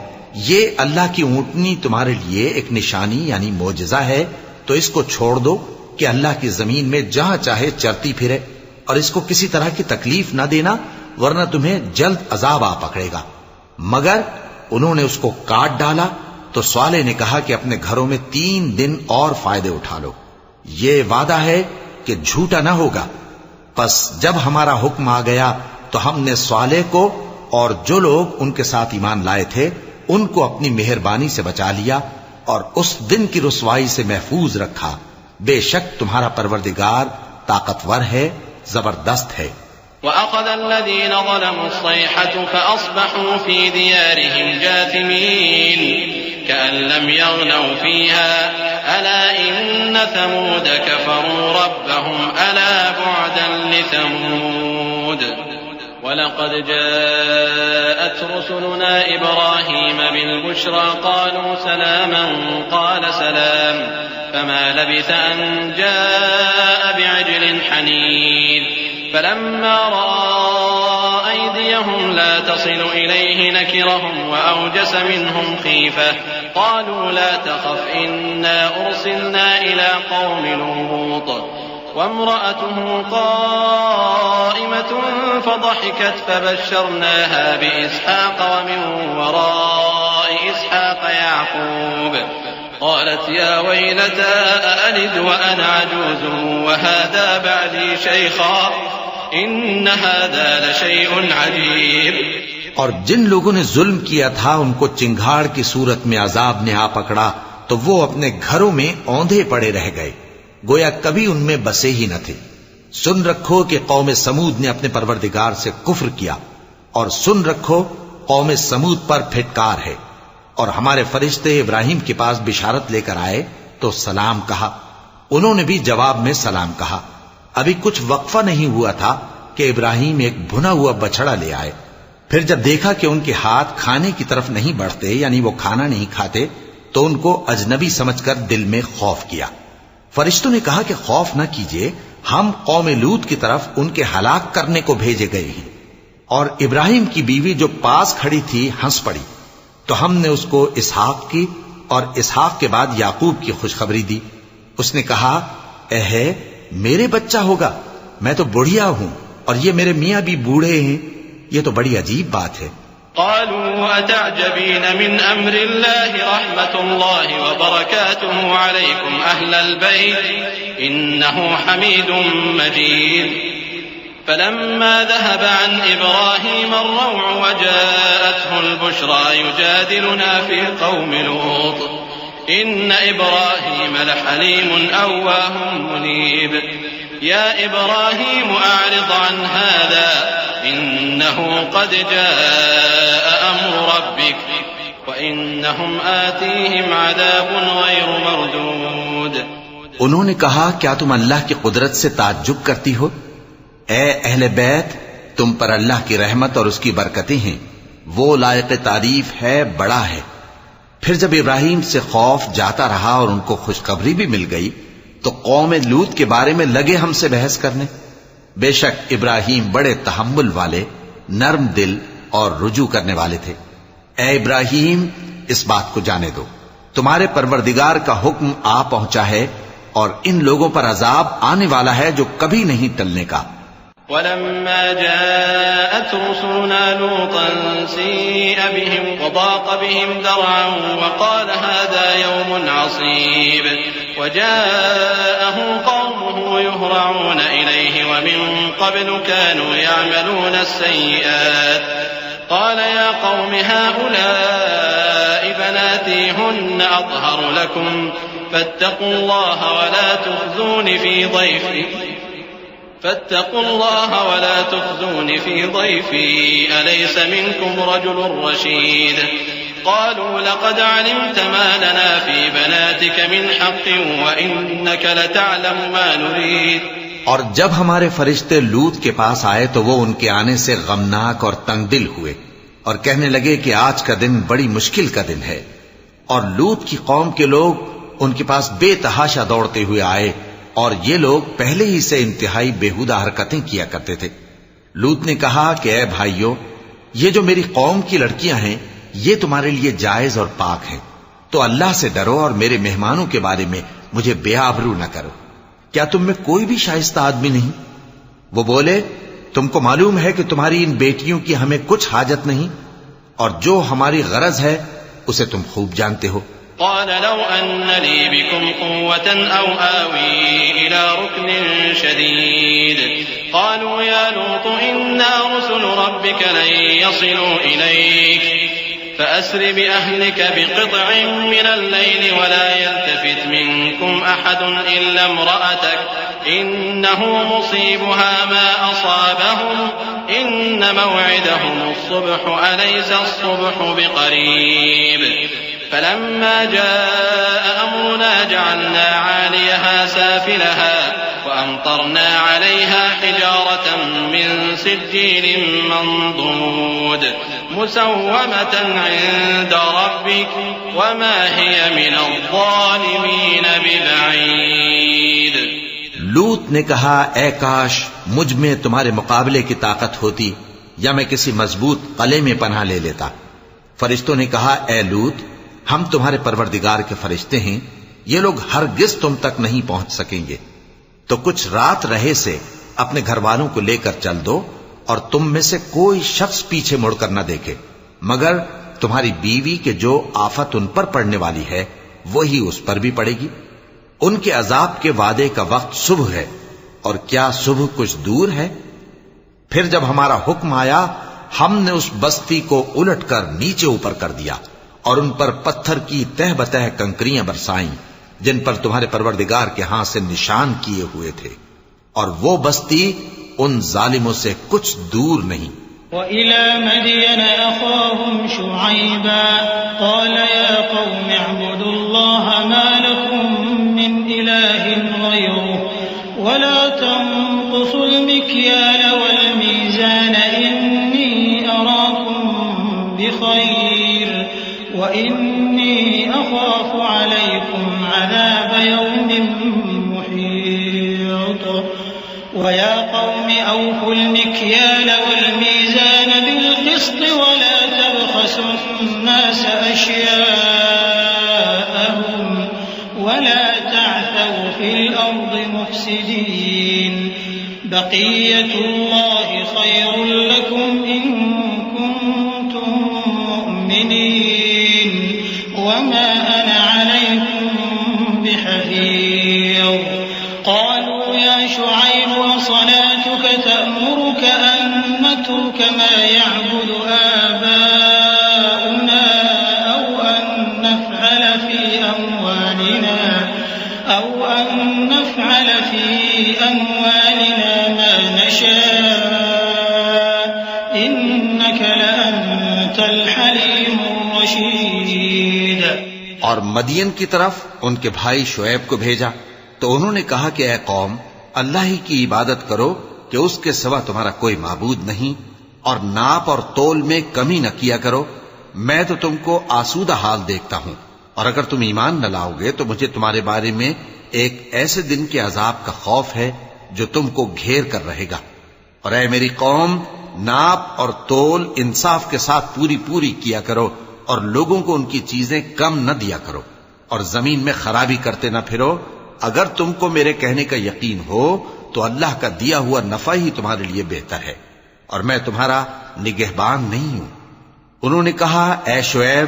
یہ اللہ کی اونٹنی تمہارے لیے ایک نشانی یعنی معجزہ ہے تو اس کو چھوڑ دو کہ اللہ کی زمین میں جہاں چاہے چرتی پھرے اور اس کو کسی طرح کی تکلیف نہ دینا ورنہ تمہیں جلد عذاب آ پکڑے گا. مگر انہوں نے اس کو کاٹ ڈالا تو صالح نے کہا کہ اپنے گھروں میں 3 دن اور فائدے اٹھا لو، یہ وعدہ ہے کہ جھوٹا نہ ہوگا. پس جب ہمارا حکم آ گیا تو ہم نے صالح کو اور جو لوگ ان کے ساتھ ایمان لائے تھے ان کو اپنی مہربانی سے بچا لیا اور اس دن کی رسوائی سے محفوظ رکھا. بے شک تمہارا پروردگار طاقتور ہے، زبردست ہے. وأخذ الذين ظلموا الصيحة فأصبحوا في ديارهم جاثمين كأن لم يغنوا فيها ألا إن ثمود كفروا ربهم ألا بعدا لثمود. ولقد جاءت رسلنا إبراهيم بالبشرى قالوا سلاما قال سلام فما لبث أن جاء بعجل حنيذ. فلما رأى أيديهم لا تصل إليه نكرهم وأوجس منهم خيفة قالوا لا تخف إنا أرسلنا إلى قوم لوط. وامرأته قائمة فضحكت فبشرناها بإسحاق ومن وراء إسحاق يعقوب. قالت يا ويلتى أألد وأنا عجوز وهذا بعدي شيخا إن هذا لشيء عجيب. اور جن لوگوں نے ظلم کیا تھا ان کو چنگھاڑ کی صورت میں عذاب نے آ پکڑا تو وہ اپنے گھروں میں اوندھے پڑے رہ گئے گویا کبھی ان میں بسے ہی نہ تھے. سن رکھو کہ قوم سمود نے اپنے پروردگار سے کفر کیا اور سن رکھو قوم سمود پر پھٹکار ہے. اور ہمارے فرشتے ابراہیم کے پاس بشارت لے کر آئے تو سلام کہا، انہوں نے بھی جواب میں سلام کہا. ابھی کچھ وقفہ نہیں ہوا تھا کہ ابراہیم ایک بھنا ہوا بچڑا لے آئے. پھر جب دیکھا کہ ان کے ہاتھ کھانے کی طرف نہیں بڑھتے یعنی وہ کھانا نہیں کھاتے تو ان کو اجنبی سمجھ کر دل میں خوف کیا. فرشتوں نے کہا کہ خوف نہ کیجیے، ہم قوم لوط کی طرف ان کے ہلاک کرنے کو بھیجے گئے ہیں. اور ابراہیم کی بیوی جو پاس کھڑی تھی ہنس پڑی تو ہم نے اس کو اسحاق کی اور اسحاق کے بعد یعقوب کی خوشخبری دی. اس نے کہا اے میرے بچہ ہوگا، میں تو بڑھیا ہوں اور یہ میرے میاں بھی بوڑھے ہیں، یہ تو بڑی عجیب بات ہے. قالوا أتعجبين من أمر الله رحمة الله وبركاته عليكم أهل البيت إنه حميد مجيد. فلما ذهب عن إبراهيم الروع وجاءته البشرى يجادلنا في قوم لوط إن إبراهيم لحليم أواه منيب. يا إبراهيم أعرض عن هذا إنه قد جاء أمر ربك وإنهم آتيهم عذاب غير مردود. انہوں نے کہا کیا تم اللہ کی قدرت سے تعجب کرتی ہو؟ اے اہل بیت تم پر اللہ کی رحمت اور اس کی برکتیں ہیں، وہ لائق تعریف ہے، بڑا ہے. پھر جب ابراہیم سے خوف جاتا رہا اور ان کو خوشخبری بھی مل گئی تو قوم لوط کے بارے میں لگے ہم سے بحث کرنے. بے شک ابراہیم بڑے تحمل والے، نرم دل اور رجوع کرنے والے تھے. اے ابراہیم اس بات کو جانے دو تمہارے پروردگار کا حکم آ پہنچا ہے اور ان لوگوں پر عذاب آنے والا ہے جو کبھی نہیں ٹلنے کا. ولما جاءت رسلنا لوطا سيء بهم وضاق بهم ذرعا وقال هذا يوم عصيب وجاءه قومه يهرعون إليه ومن قبل كانوا يعملون السيئات قال يا قوم هؤلاء بناتي هن أطهر لكم فاتقوا الله ولا تخزون في ضيفي أليس منكم رجل رشيد قالوا لقد علمت ما لنا في بناتك من حق وإنك لتعلم ما نريد. اور جب ہمارے فرشتے لوط کے پاس آئے تو وہ ان کے آنے سے غمناک اور تنگ دل ہوئے اور کہنے لگے کہ آج کا دن بڑی مشکل کا دن ہے. اور لوط کی قوم کے لوگ ان کے پاس بے تحاشا دوڑتے ہوئے آئے اور یہ لوگ پہلے ہی سے انتہائی بیہودہ حرکتیں کیا کرتے تھے. لوط نے کہا کہ اے بھائیو، یہ جو میری قوم کی لڑکیاں ہیں یہ تمہارے لیے جائز اور پاک ہیں، تو اللہ سے ڈرو اور میرے مہمانوں کے بارے میں مجھے بے آبرو نہ کرو. کیا تم میں کوئی بھی شائستہ آدمی نہیں؟ وہ بولے تم کو معلوم ہے کہ تمہاری ان بیٹیوں کی ہمیں کچھ حاجت نہیں، اور جو ہماری غرض ہے اسے تم خوب جانتے ہو. قال لو أن لي بكم قوة أو آوي إلى ركن شديد قالوا يا لوط إنا رسل ربك لن يصلوا إليك فأسر بأهلك بقطع من الليل ولا يلتفت منكم أحد إلا امرأتك إنه مصيبها ما أصابهم إن موعدهم الصبح أليس الصبح بقريب. فلما جاء أمرنا جعلنا عاليها سافلها وأمطرنا عليها حجارة من سجيل منضود مسومة عند ربك وما هي من الظالمين ببعيد. لوط نے کہا اے کاش مجھ میں تمہارے مقابلے کی طاقت ہوتی یا میں کسی مضبوط قلعے میں پناہ لے لیتا. فرشتوں نے کہا اے لوط، ہم تمہارے پروردگار کے فرشتے ہیں، یہ لوگ ہرگز تم تک نہیں پہنچ سکیں گے. تو کچھ رات رہے سے اپنے گھر والوں کو لے کر چل دو اور تم میں سے کوئی شخص پیچھے مڑ کر نہ دیکھے مگر تمہاری بیوی کے جو آفت ان پر پڑنے والی ہے وہی اس پر بھی پڑے گی. ان کے عذاب کے وعدے کا وقت صبح ہے، اور کیا صبح کچھ دور ہے؟ پھر جب ہمارا حکم آیا ہم نے اس بستی کو الٹ کر نیچے اوپر کر دیا اور ان پر پتھر کی تہ بتہ کنکریاں برسائیں جن پر تمہارے پروردگار کے ہاں سے نشان کیے ہوئے تھے، اور وہ بستی ان ظالموں سے کچھ دور نہیں. وَإِلَى مَدْيَنَ أَخَاهُمْ شُعَيْبًا قَالَ يَا قَوْمِ اعْبُدُوا اللَّهَ مَا لَكُمْ مِنْ إِلَٰهٍ غَيْرُهُ وَلَا تَنقُصُوا الْمِكْيَالَ وَالْمِيزَانَ إِنِّي أَرَاكُمْ بِخَيْرٍ وَإِنِّي أَخَافُ عَلَيْكُمْ عَذَابَ يَوْمٍ مُحِيطٍ. وَيَا قَوْمِ أَوْفُوا الْمِكْيَالَ وَالْمِيزَانَ بِالْقِسْطِ وَلَا تَبْخَسُوا النَّاسَ أَشْيَاءَهُمْ وَلَا تَعْثَوْا فِي الْأَرْضِ مُفْسِدِينَ. بَقِيَّةُ اللَّهِ خَيْرٌ لَكُمْ إِن كُنتُم مُّؤْمِنِينَ وَمَا أَنَا عَلَيْكُمْ بِحَفِيظٍ. قالوا يا شعيب وصلاتك تأمرك أن نترك ما يعبد آباؤنا أو أن نفعل في أموالنا ما نشاء إنك لأنت الحليم الرشيد. اور مدین کی طرف ان کے بھائی شعیب کو بھیجا تو انہوں نے کہا کہ اے قوم، اللہ ہی کی عبادت کرو کہ اس کے سوا تمہارا کوئی معبود نہیں، اور ناپ اور تول میں کمی نہ کیا کرو. میں تو تم کو آسودہ حال دیکھتا ہوں، اور اگر تم ایمان نہ لاؤ گے تو مجھے تمہارے بارے میں ایک ایسے دن کے عذاب کا خوف ہے جو تم کو گھیر کر رہے گا. اور اے میری قوم، ناپ اور تول انصاف کے ساتھ پوری پوری کیا کرو، اور لوگوں کو ان کی چیزیں کم نہ دیا کرو، اور زمین میں خرابی کرتے نہ پھرو. اگر تم کو میرے کہنے کا یقین ہو تو اللہ کا دیا ہوا نفع ہی تمہارے لیے بہتر ہے، اور میں تمہارا نگہبان نہیں ہوں۔ انہوں نے کہا، اے شعیب،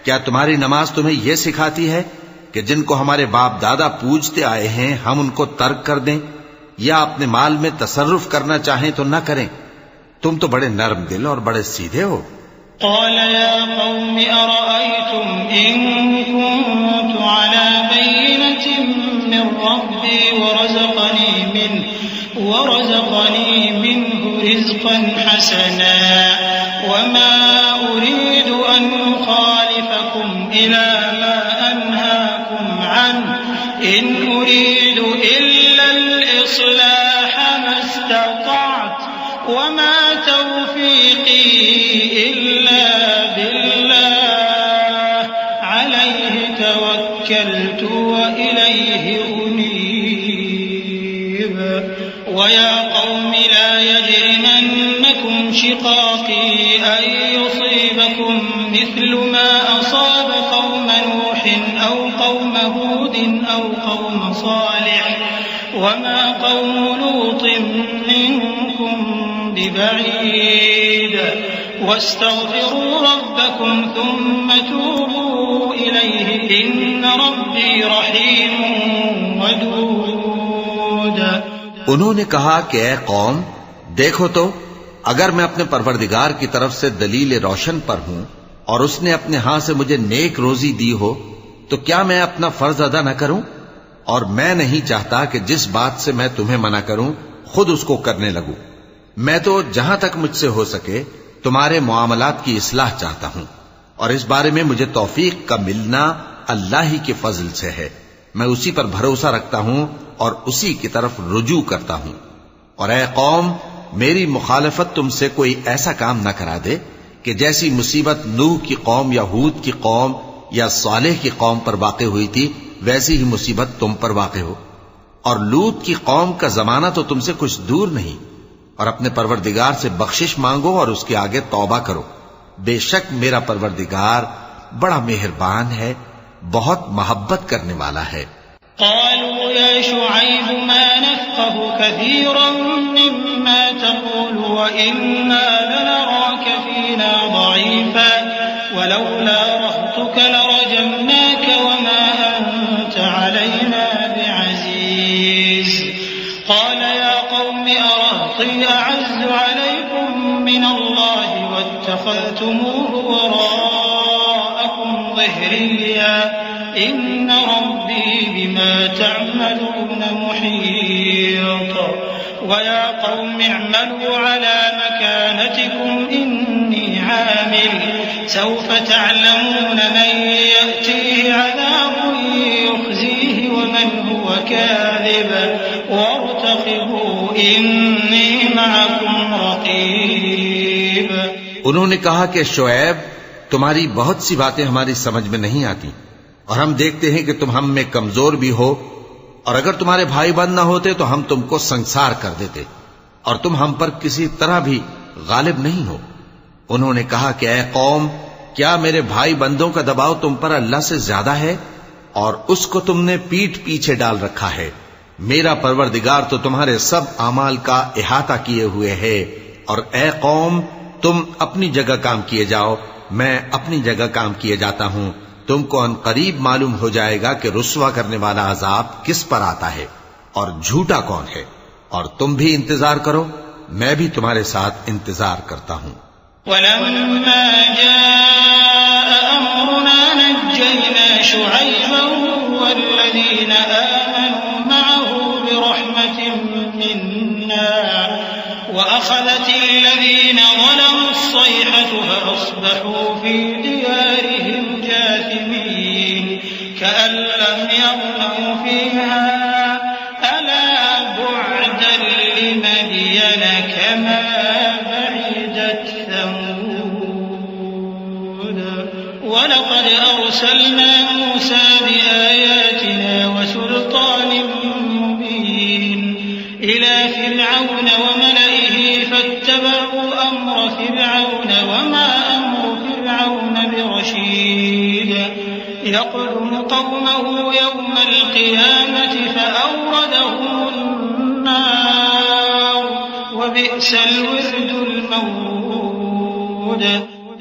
کیا تمہاری نماز تمہیں یہ سکھاتی ہے کہ جن کو ہمارے باپ دادا پوجتے آئے ہیں ہم ان کو ترک کر دیں، یا اپنے مال میں تصرف کرنا چاہیں تو نہ کریں؟ تم تو بڑے نرم دل اور بڑے سیدھے ہو۔ قال يا قوم أرأيتم إن كنت على بينة من ربي ورزقني منه رزقا حسنا وما أريد أن أخالفكم إلى ما أنهاكم عنه إن أريد إلا الإصلاح ما استطعت وما توفيقي إلا بالله عليه توكلت وإليه أنيب ويا قوم لا يجرمنكم شقاقي أن يصيبكم مثل ما أصاب قوم نوح أو قوم هود أو قوم صالح وما قوم لوط منكم ببعيد واستغفروا ربكم ثم توبوا إليه إن ربي رحيم ودود۔ انہوں نے کہا کہ اے قوم، دیکھو تو اگر میں اپنے پروردگار کی طرف سے دلیل روشن پر ہوں اور اس نے اپنے ہاں سے مجھے نیک روزی دی ہو تو کیا میں اپنا فرض ادا نہ کروں؟ اور میں نہیں چاہتا کہ جس بات سے میں تمہیں منع کروں خود اس کو کرنے لگوں۔ میں تو جہاں تک مجھ سے ہو سکے تمہارے معاملات کی اصلاح چاہتا ہوں، اور اس بارے میں مجھے توفیق کا ملنا اللہ ہی کے فضل سے ہے۔ میں اسی پر بھروسہ رکھتا ہوں اور اسی کی طرف رجوع کرتا ہوں۔ اور اے قوم، میری مخالفت تم سے کوئی ایسا کام نہ کرا دے کہ جیسی مصیبت نوح کی قوم یا ہود کی قوم یا صالح کی قوم پر واقع ہوئی تھی ویسی ہی مصیبت تم پر واقع ہو۔ اور لوط کی قوم کا زمانہ تو تم سے کچھ دور نہیں۔ اور اپنے پروردگار سے بخشش مانگو اور اس کے آگے توبہ کرو، بے شک میرا پروردگار بڑا مہربان ہے، بہت محبت کرنے والا ہے۔ قالوا يا شعيب ما نفقه كثيرا مما تقول وإنا لنراك فينا ضعيفا ولولا رهطك لرجمناك وما أنت علينا بعزيز قال يا قوم أرهطي أعز عليكم من الله واتخذتموه وراءكم ظهريا إن ربي بما تعملون محيط ويا قوم اعملوا على مكانتكم إني عامل سوف تعلمون من يأتيه عذاب يخزيه ومن هو كاذب وارتقبوا إني معكم رقيب۔ انہوں نے کہا کہ شعیب، تمہاری بہت سی باتیں ہماری سمجھ میں نہیں آتی، اور ہم دیکھتے ہیں کہ تم ہم میں کمزور بھی ہو، اور اگر تمہارے بھائی بند نہ ہوتے تو ہم تم کو سنسار کر دیتے، اور تم ہم پر کسی طرح بھی غالب نہیں ہو۔ انہوں نے کہا کہ اے قوم، کیا میرے بھائی بندوں کا دباؤ تم پر اللہ سے زیادہ ہے؟ اور اس کو تم نے پیٹھ پیچھے ڈال رکھا ہے۔ میرا پروردگار تو تمہارے سب اعمال کا احاطہ کیے ہوئے ہے۔ اور اے قوم، تم اپنی جگہ کام کیے جاؤ، میں اپنی جگہ کام کیے جاتا ہوں۔ تم کو ان قریب معلوم ہو جائے گا کہ رسوا کرنے والا عذاب کس پر آتا ہے اور جھوٹا کون ہے۔ اور تم بھی انتظار کرو، میں بھی تمہارے ساتھ انتظار کرتا ہوں۔ ولما جاء أمرنا نجينا شعيبا والذين آمنوا معه برحمة منا وأخذت الذين ظلموا الصيحة فأصبحوا في ديارهم جاثمين كأن لم يغنوا فيها ألا بعدا لمدين كما بعدت ثمود ولقد أرسلنا موسى بآياتنا وسلطان مبين إلى فرعون وملئه فاتبعوا أمر فرعون وما أمر فرعون برشيد يقدم قومه يوم القيامة فأوردهم النار وبئس الورد المورود۔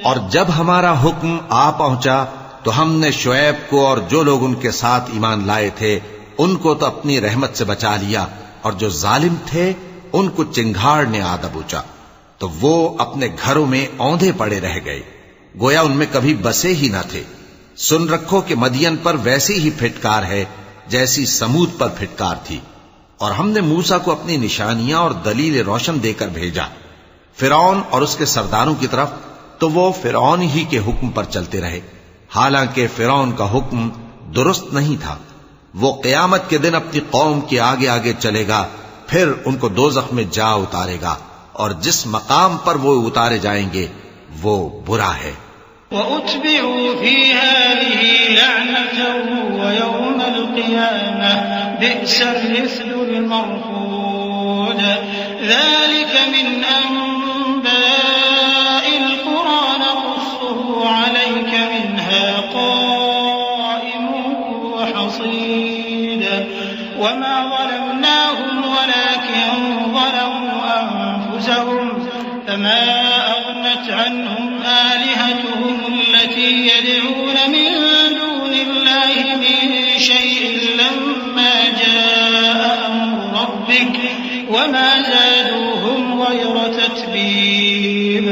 اور جب ہمارا حکم آ پہنچا تو ہم نے شعیب کو اور جو لوگ ان کے ساتھ ایمان لائے تھے ان کو تو اپنی رحمت سے بچا لیا، اور جو ظالم تھے ان کو چنگھاڑ نے آ دبوچا، تو وہ اپنے گھروں میں اوندھے پڑے رہ گئے، گویا ان میں کبھی بسے ہی نہ تھے۔ سن رکھو کہ مدین پر ویسی ہی پھٹکار ہے جیسی سمود پر پھٹکار تھی، اور ہم نے موسیٰ کو اپنی نشانیاں اور دلیل روشن دے کر بھیجا فرعون اور اس کے سرداروں کی طرف، تو وہ فرعون ہی کے حکم پر چلتے رہے، حالانکہ فرعون کا حکم درست نہیں تھا۔ وہ قیامت کے دن اپنی قوم کے آگے آگے چلے گا، پھر ان کو دوزخ میں جا اتارے گا، اور جس مقام پر وہ اتارے جائیں گے وہ برا ہے۔ وَأُتْبِعُوا فِي هَٰذِهِ لَعْنَةً وَيَوْمَ الْقِيَامَةِ بِئْسَ الرِّفْدُ الْمَرْفُودُ۔ ذَٰلِكَ مِنْ أَنبَاءِ الْقُرَىٰ نَقُصُّهُ عَلَيْكَ مِنْهَا قَائِمٌ وَحَصِيدٌ وَمَا ظَلَمْنَاهُمْ وَلَٰكِن ظَلَمُوا أَنفُسَهُمْ فَمَا أَغْنَتْ عَنْهُمْ آلِهَتُهُمُ الَّتِي يَدْعُونَ مِن دُونِ اللَّهِ مِن شَيْءٍ لَّمَّا جَاءَ أَمْرُ رَبِّكَ وَمَا زَادُوهُمْ غَيْرَ تَتْبِيبٍ۔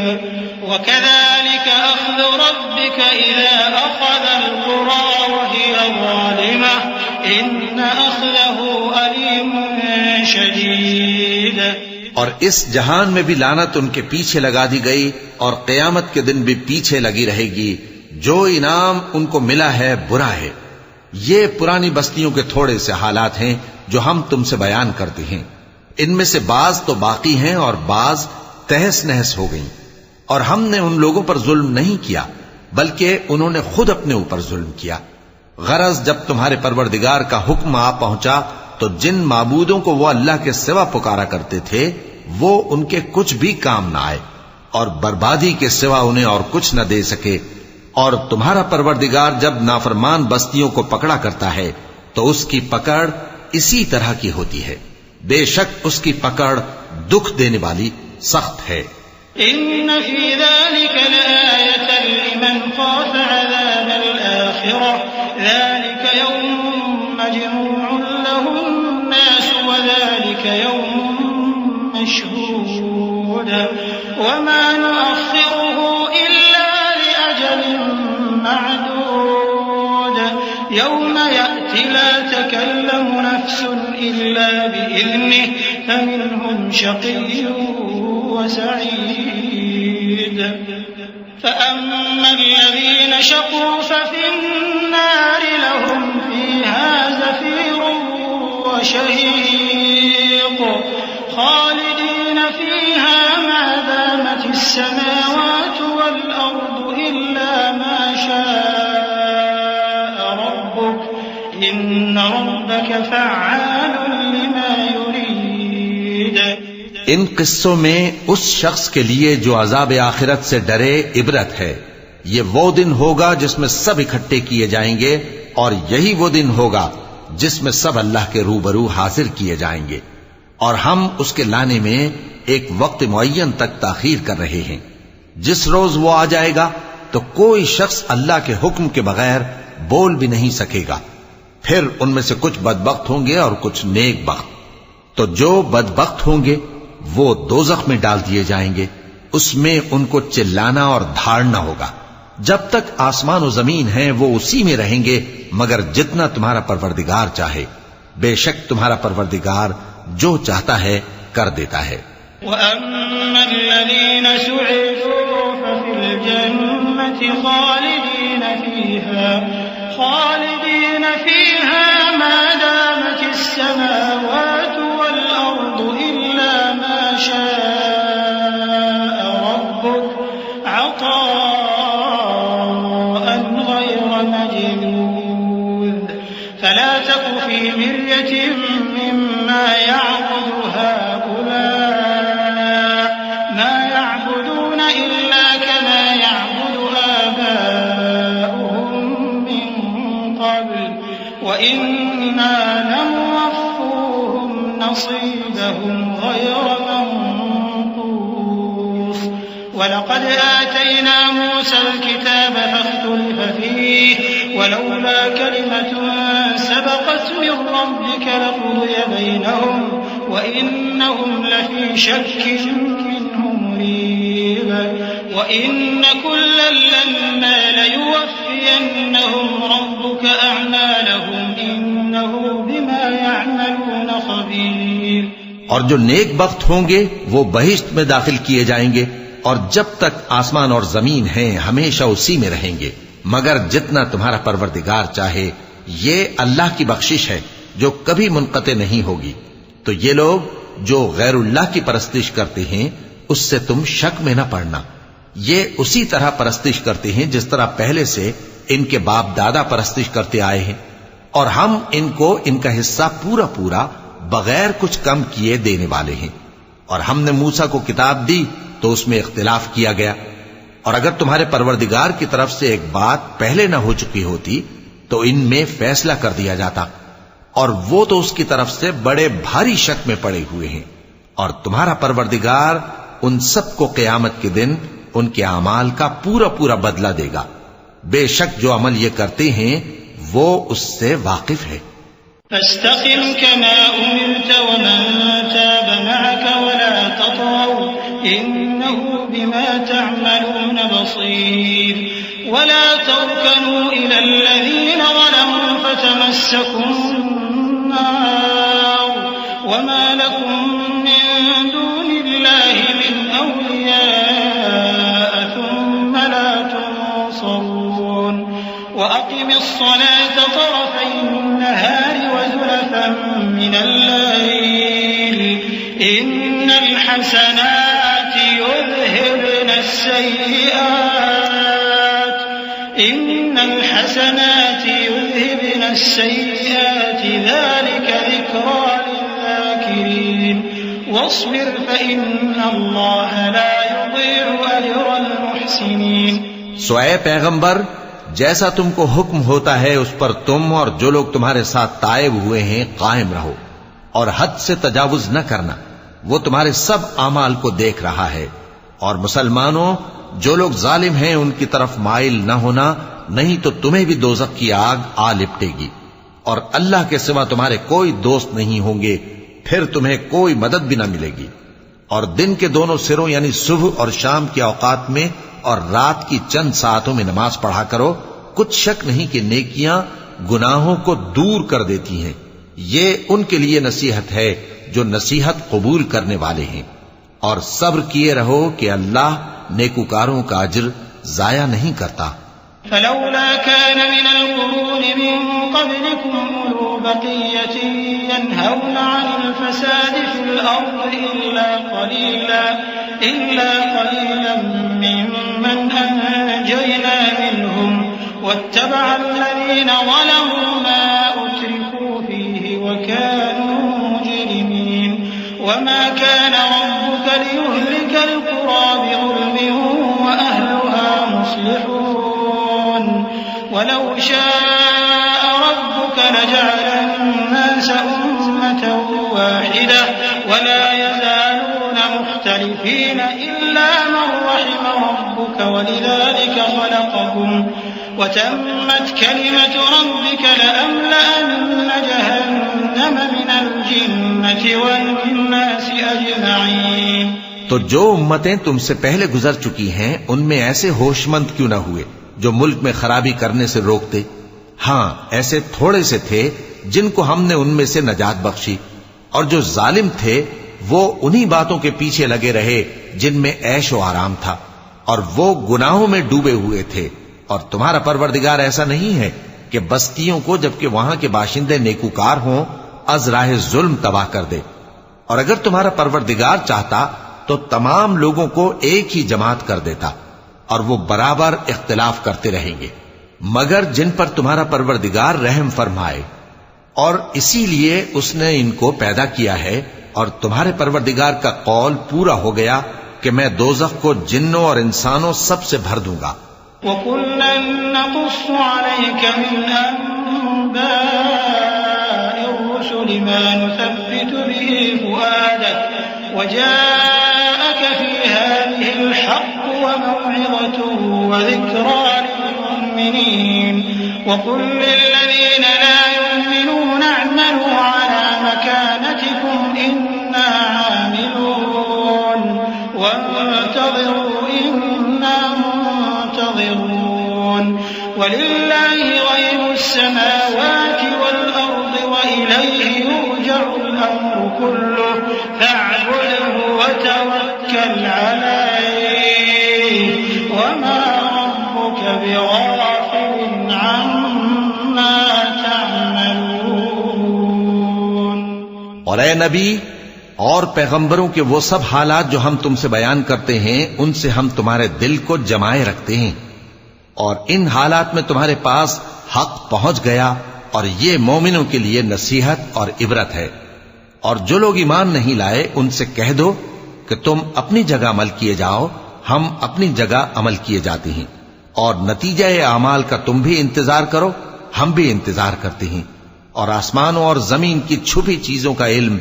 وَكَذَٰلِكَ أَخْذُ رَبِّكَ إِذَا أَخَذَ الْقُرَىٰ وَهِيَ ظَالِمَةٌ إِنَّ أَخْذَهُ أَلِيمٌ شَدِيدٌ۔ اور اس جہان میں بھی لعنت ان کے پیچھے لگا دی گئی، اور قیامت کے دن بھی پیچھے لگی رہے گی۔ جو انعام ان کو ملا ہے برا ہے۔ یہ پرانی بستیوں کے تھوڑے سے حالات ہیں جو ہم تم سے بیان کرتے ہیں، ان میں سے بعض تو باقی ہیں اور بعض تہس نہس ہو گئیں۔ اور ہم نے ان لوگوں پر ظلم نہیں کیا بلکہ انہوں نے خود اپنے اوپر ظلم کیا۔ غرض جب تمہارے پروردگار کا حکم آ پہنچا تو جن معبودوں کو وہ اللہ کے سوا پکارا کرتے تھے وہ ان کے کچھ بھی کام نہ آئے، اور بربادی کے سوا انہیں اور کچھ نہ دے سکے۔ اور تمہارا پروردگار جب نافرمان بستیوں کو پکڑا کرتا ہے تو اس کی پکڑ اسی طرح کی ہوتی ہے، بے شک اس کی پکڑ دکھ دینے والی سخت ہے۔ إن في ذلك لآية لمن خاف عذاب الآخرة ذلك يوم مجموع له الناس وذلك يوم مشهود وما نؤخره إلا لأجل معدود يوم يأتي لا تكلم نفس إلا بإذنه فمنهم شقي وسعيد فأما الذين شقوا ففي النار لهم فيها زفير وشهيق خالدين فيها ما دامت السماوات والأرض إلا ما شاء ربك إن ربك فعال لما يريد۔ ان قصوں میں اس شخص کے لیے جو عذاب آخرت سے ڈرے عبرت ہے۔ یہ وہ دن ہوگا جس میں سب اکٹھے کیے جائیں گے، اور یہی وہ دن ہوگا جس میں سب اللہ کے روبرو حاضر کیے جائیں گے، اور ہم اس کے لانے میں ایک وقت معین تک تاخیر کر رہے ہیں۔ جس روز وہ آ جائے گا تو کوئی شخص اللہ کے حکم کے بغیر بول بھی نہیں سکے گا۔ پھر ان میں سے کچھ بدبخت ہوں گے اور کچھ نیک بخت۔ تو جو بدبخت ہوں گے وہ دوزخ میں ڈال دیے جائیں گے، اس میں ان کو چلانا اور دھاڑنا ہوگا۔ جب تک آسمان و زمین ہیں وہ اسی میں رہیں گے مگر جتنا تمہارا پروردگار چاہے، بے شک تمہارا پروردگار جو چاہتا ہے کر دیتا ہے۔ وَأَمَّا الَّذِينَ سُعِدُوا فَفِي الْجَنَّةِ خَالِدِينَ فِيهَا مَا دَامَتِ السَّمَاوَاتُ وَالْأَرْضُ إِلَّا مَا شَاءَ رَبُّكَ عَطَاءً غَيْرَ مَجْذُوذٍ فَلَا تَكُ فِي مِرْيَةٍ مِّمَّا يَعْبُدُ هَٰؤُلَاءِ مَا يَعْبُدُونَ إِلَّا كَمَا يَعْبُدُ آبَاؤُهُم مِّن قَبْلُ وَإِنَّا لَمُوَفُّوهُمْ نَصِيبَهُمْ لنصيبهم غير منقوص ولقد آتينا موسى الكتاب فاختلف فيه ولولا كلمة سبقت من ربك لقضي بينهم وإنهم لفي شك منه مريب وإن كلا لما ليوفينهم ربك أعمالهم إنه بما يعملون خبير. اور جو نیک بخت ہوں گے وہ بہشت میں داخل کیے جائیں گے اور جب تک آسمان اور زمین ہیں ہمیشہ اسی میں رہیں گے مگر جتنا تمہارا پروردگار چاہے. یہ اللہ کی بخشش ہے جو کبھی منقطع نہیں ہوگی. تو یہ لوگ جو غیر اللہ کی پرستش کرتے ہیں اس سے تم شک میں نہ پڑنا. یہ اسی طرح پرستش کرتے ہیں جس طرح پہلے سے ان کے باپ دادا پرستش کرتے آئے ہیں اور ہم ان کو ان کا حصہ پورا پورا بغیر کچھ کم کیے دینے والے ہیں. اور ہم نے موسیٰ کو کتاب دی تو اس میں اختلاف کیا گیا اور اگر تمہارے پروردگار کی طرف سے ایک بات پہلے نہ ہو چکی ہوتی تو ان میں فیصلہ کر دیا جاتا اور وہ تو اس کی طرف سے بڑے بھاری شک میں پڑے ہوئے ہیں. اور تمہارا پروردگار ان سب کو قیامت کے دن ان کے اعمال کا پورا پورا بدلہ دے گا. بے شک جو عمل یہ کرتے ہیں وہ اس سے واقف ہے. فاستقم كما أمرت ومن تاب معك ولا تطغوا إنه بما تعملون بصير ولا تركنوا إلى الذين ظلموا فتمسكم النار وما لكم من دون الله من أولياء ثم لا تنصرون. وأقم الصلاة طرفي النهار وزلفا من الليل إن الحسنات يذهبن السيئات ذلك ذكرى للذاكرين واصبر فإن الله لا يضيع أجر المحسنين. سو اے پیغمبر جیسا تم کو حکم ہوتا ہے اس پر تم اور جو لوگ تمہارے ساتھ تائب ہوئے ہیں قائم رہو اور حد سے تجاوز نہ کرنا. وہ تمہارے سب اعمال کو دیکھ رہا ہے. اور مسلمانوں جو لوگ ظالم ہیں ان کی طرف مائل نہ ہونا نہیں تو تمہیں بھی دوزخ کی آگ آ لپٹے گی اور اللہ کے سوا تمہارے کوئی دوست نہیں ہوں گے پھر تمہیں کوئی مدد بھی نہ ملے گی. اور دن کے دونوں سروں یعنی صبح اور شام کے اوقات میں اور رات کی چند ساعتوں میں نماز پڑھا کرو. کچھ شک نہیں کہ نیکیاں گناہوں کو دور کر دیتی ہیں. یہ ان کے لیے نصیحت ہے جو نصیحت قبول کرنے والے ہیں. اور صبر کیے رہو کہ اللہ نیکوکاروں کا اجر ضائع نہیں کرتا. فلولا كان من القرون من قبلكم أولو بقية ينهون عن الفساد في الأرض إلا قليلا ممن أنجينا منهم واتبع الذين ظلموا ما أترفوا فيه وكانوا مجرمين. وما كان ربك ليهلك القرى بظلم وأهلها مصلحون ولو شاء ربك لجعل الناس أمة واحدة ولا يزالون مختلفين إلا من رحم ربك ولذلك خلقهم وتمت كلمة ربك لأملأن جهنم من الجنة والناس أجمعين. تو جو امتیں تم سے پہلے گزر چکی ہیں ان میں ایسے ہوش مند کیوں نہ ہوئے جو ملک میں خرابی کرنے سے روکتے. ہاں ایسے تھوڑے سے تھے جن کو ہم نے ان میں سے نجات بخشی اور جو ظالم تھے وہ انہی باتوں کے پیچھے لگے رہے جن میں عیش و آرام تھا اور وہ گناہوں میں ڈوبے ہوئے تھے. اور تمہارا پروردگار ایسا نہیں ہے کہ بستیوں کو جبکہ وہاں کے باشندے نیکوکار ہوں از راہ ظلم تباہ کر دے. اور اگر تمہارا پروردگار چاہتا تو تمام لوگوں کو ایک ہی جماعت کر دیتا اور وہ برابر اختلاف کرتے رہیں گے مگر جن پر تمہارا پروردگار رحم فرمائے. اور اسی لیے اس نے ان کو پیدا کیا ہے اور تمہارے پروردگار کا قول پورا ہو گیا کہ میں دوزخ کو جنوں اور انسانوں سب سے بھر دوں گا. وَكُلًّا نَّقُصُّ عَلَيْكَ مِنْ أَنبَاءِ الرُّسُلِ لما نثبت به فؤادك وجاءك في هذه الحق وموعظة وذكرى للمؤمنين وقل للذين لا يؤمنون اعملوا على مكانتكم إنا عاملون وانتظروا إنا منتظرون ولله غيب السماوات والأرض وإليه يرجع الأمر كله فاعبده وتوكل عليه وما ربك بغافل عما تعملون. اور اے نبی اور پیغمبروں کے وہ سب حالات جو ہم تم سے بیان کرتے ہیں ان سے ہم تمہارے دل کو جمائے رکھتے ہیں، اور ان حالات میں تمہارے پاس حق پہنچ گیا، اور یہ مومنوں کے لیے نصیحت اور عبرت ہے. اور جو لوگ ایمان نہیں لائے ان سے کہہ دو کہ تم اپنی جگہ عمل کیے جاؤ، ہم اپنی جگہ عمل کیے جاتے ہیں، اور نتیجہ اعمال کا تم بھی انتظار کرو، ہم بھی انتظار کرتے ہیں. اور آسمانوں اور زمین کی چھپی چیزوں کا علم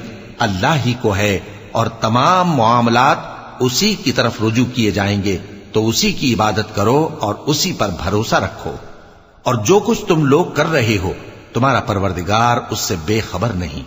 اللہ ہی کو ہے، اور تمام معاملات اسی کی طرف رجوع کیے جائیں گے، تو اسی کی عبادت کرو اور اسی پر بھروسہ رکھو. اور جو کچھ تم لوگ کر رہے ہو تمہارا پروردگار اس سے بے خبر نہیں.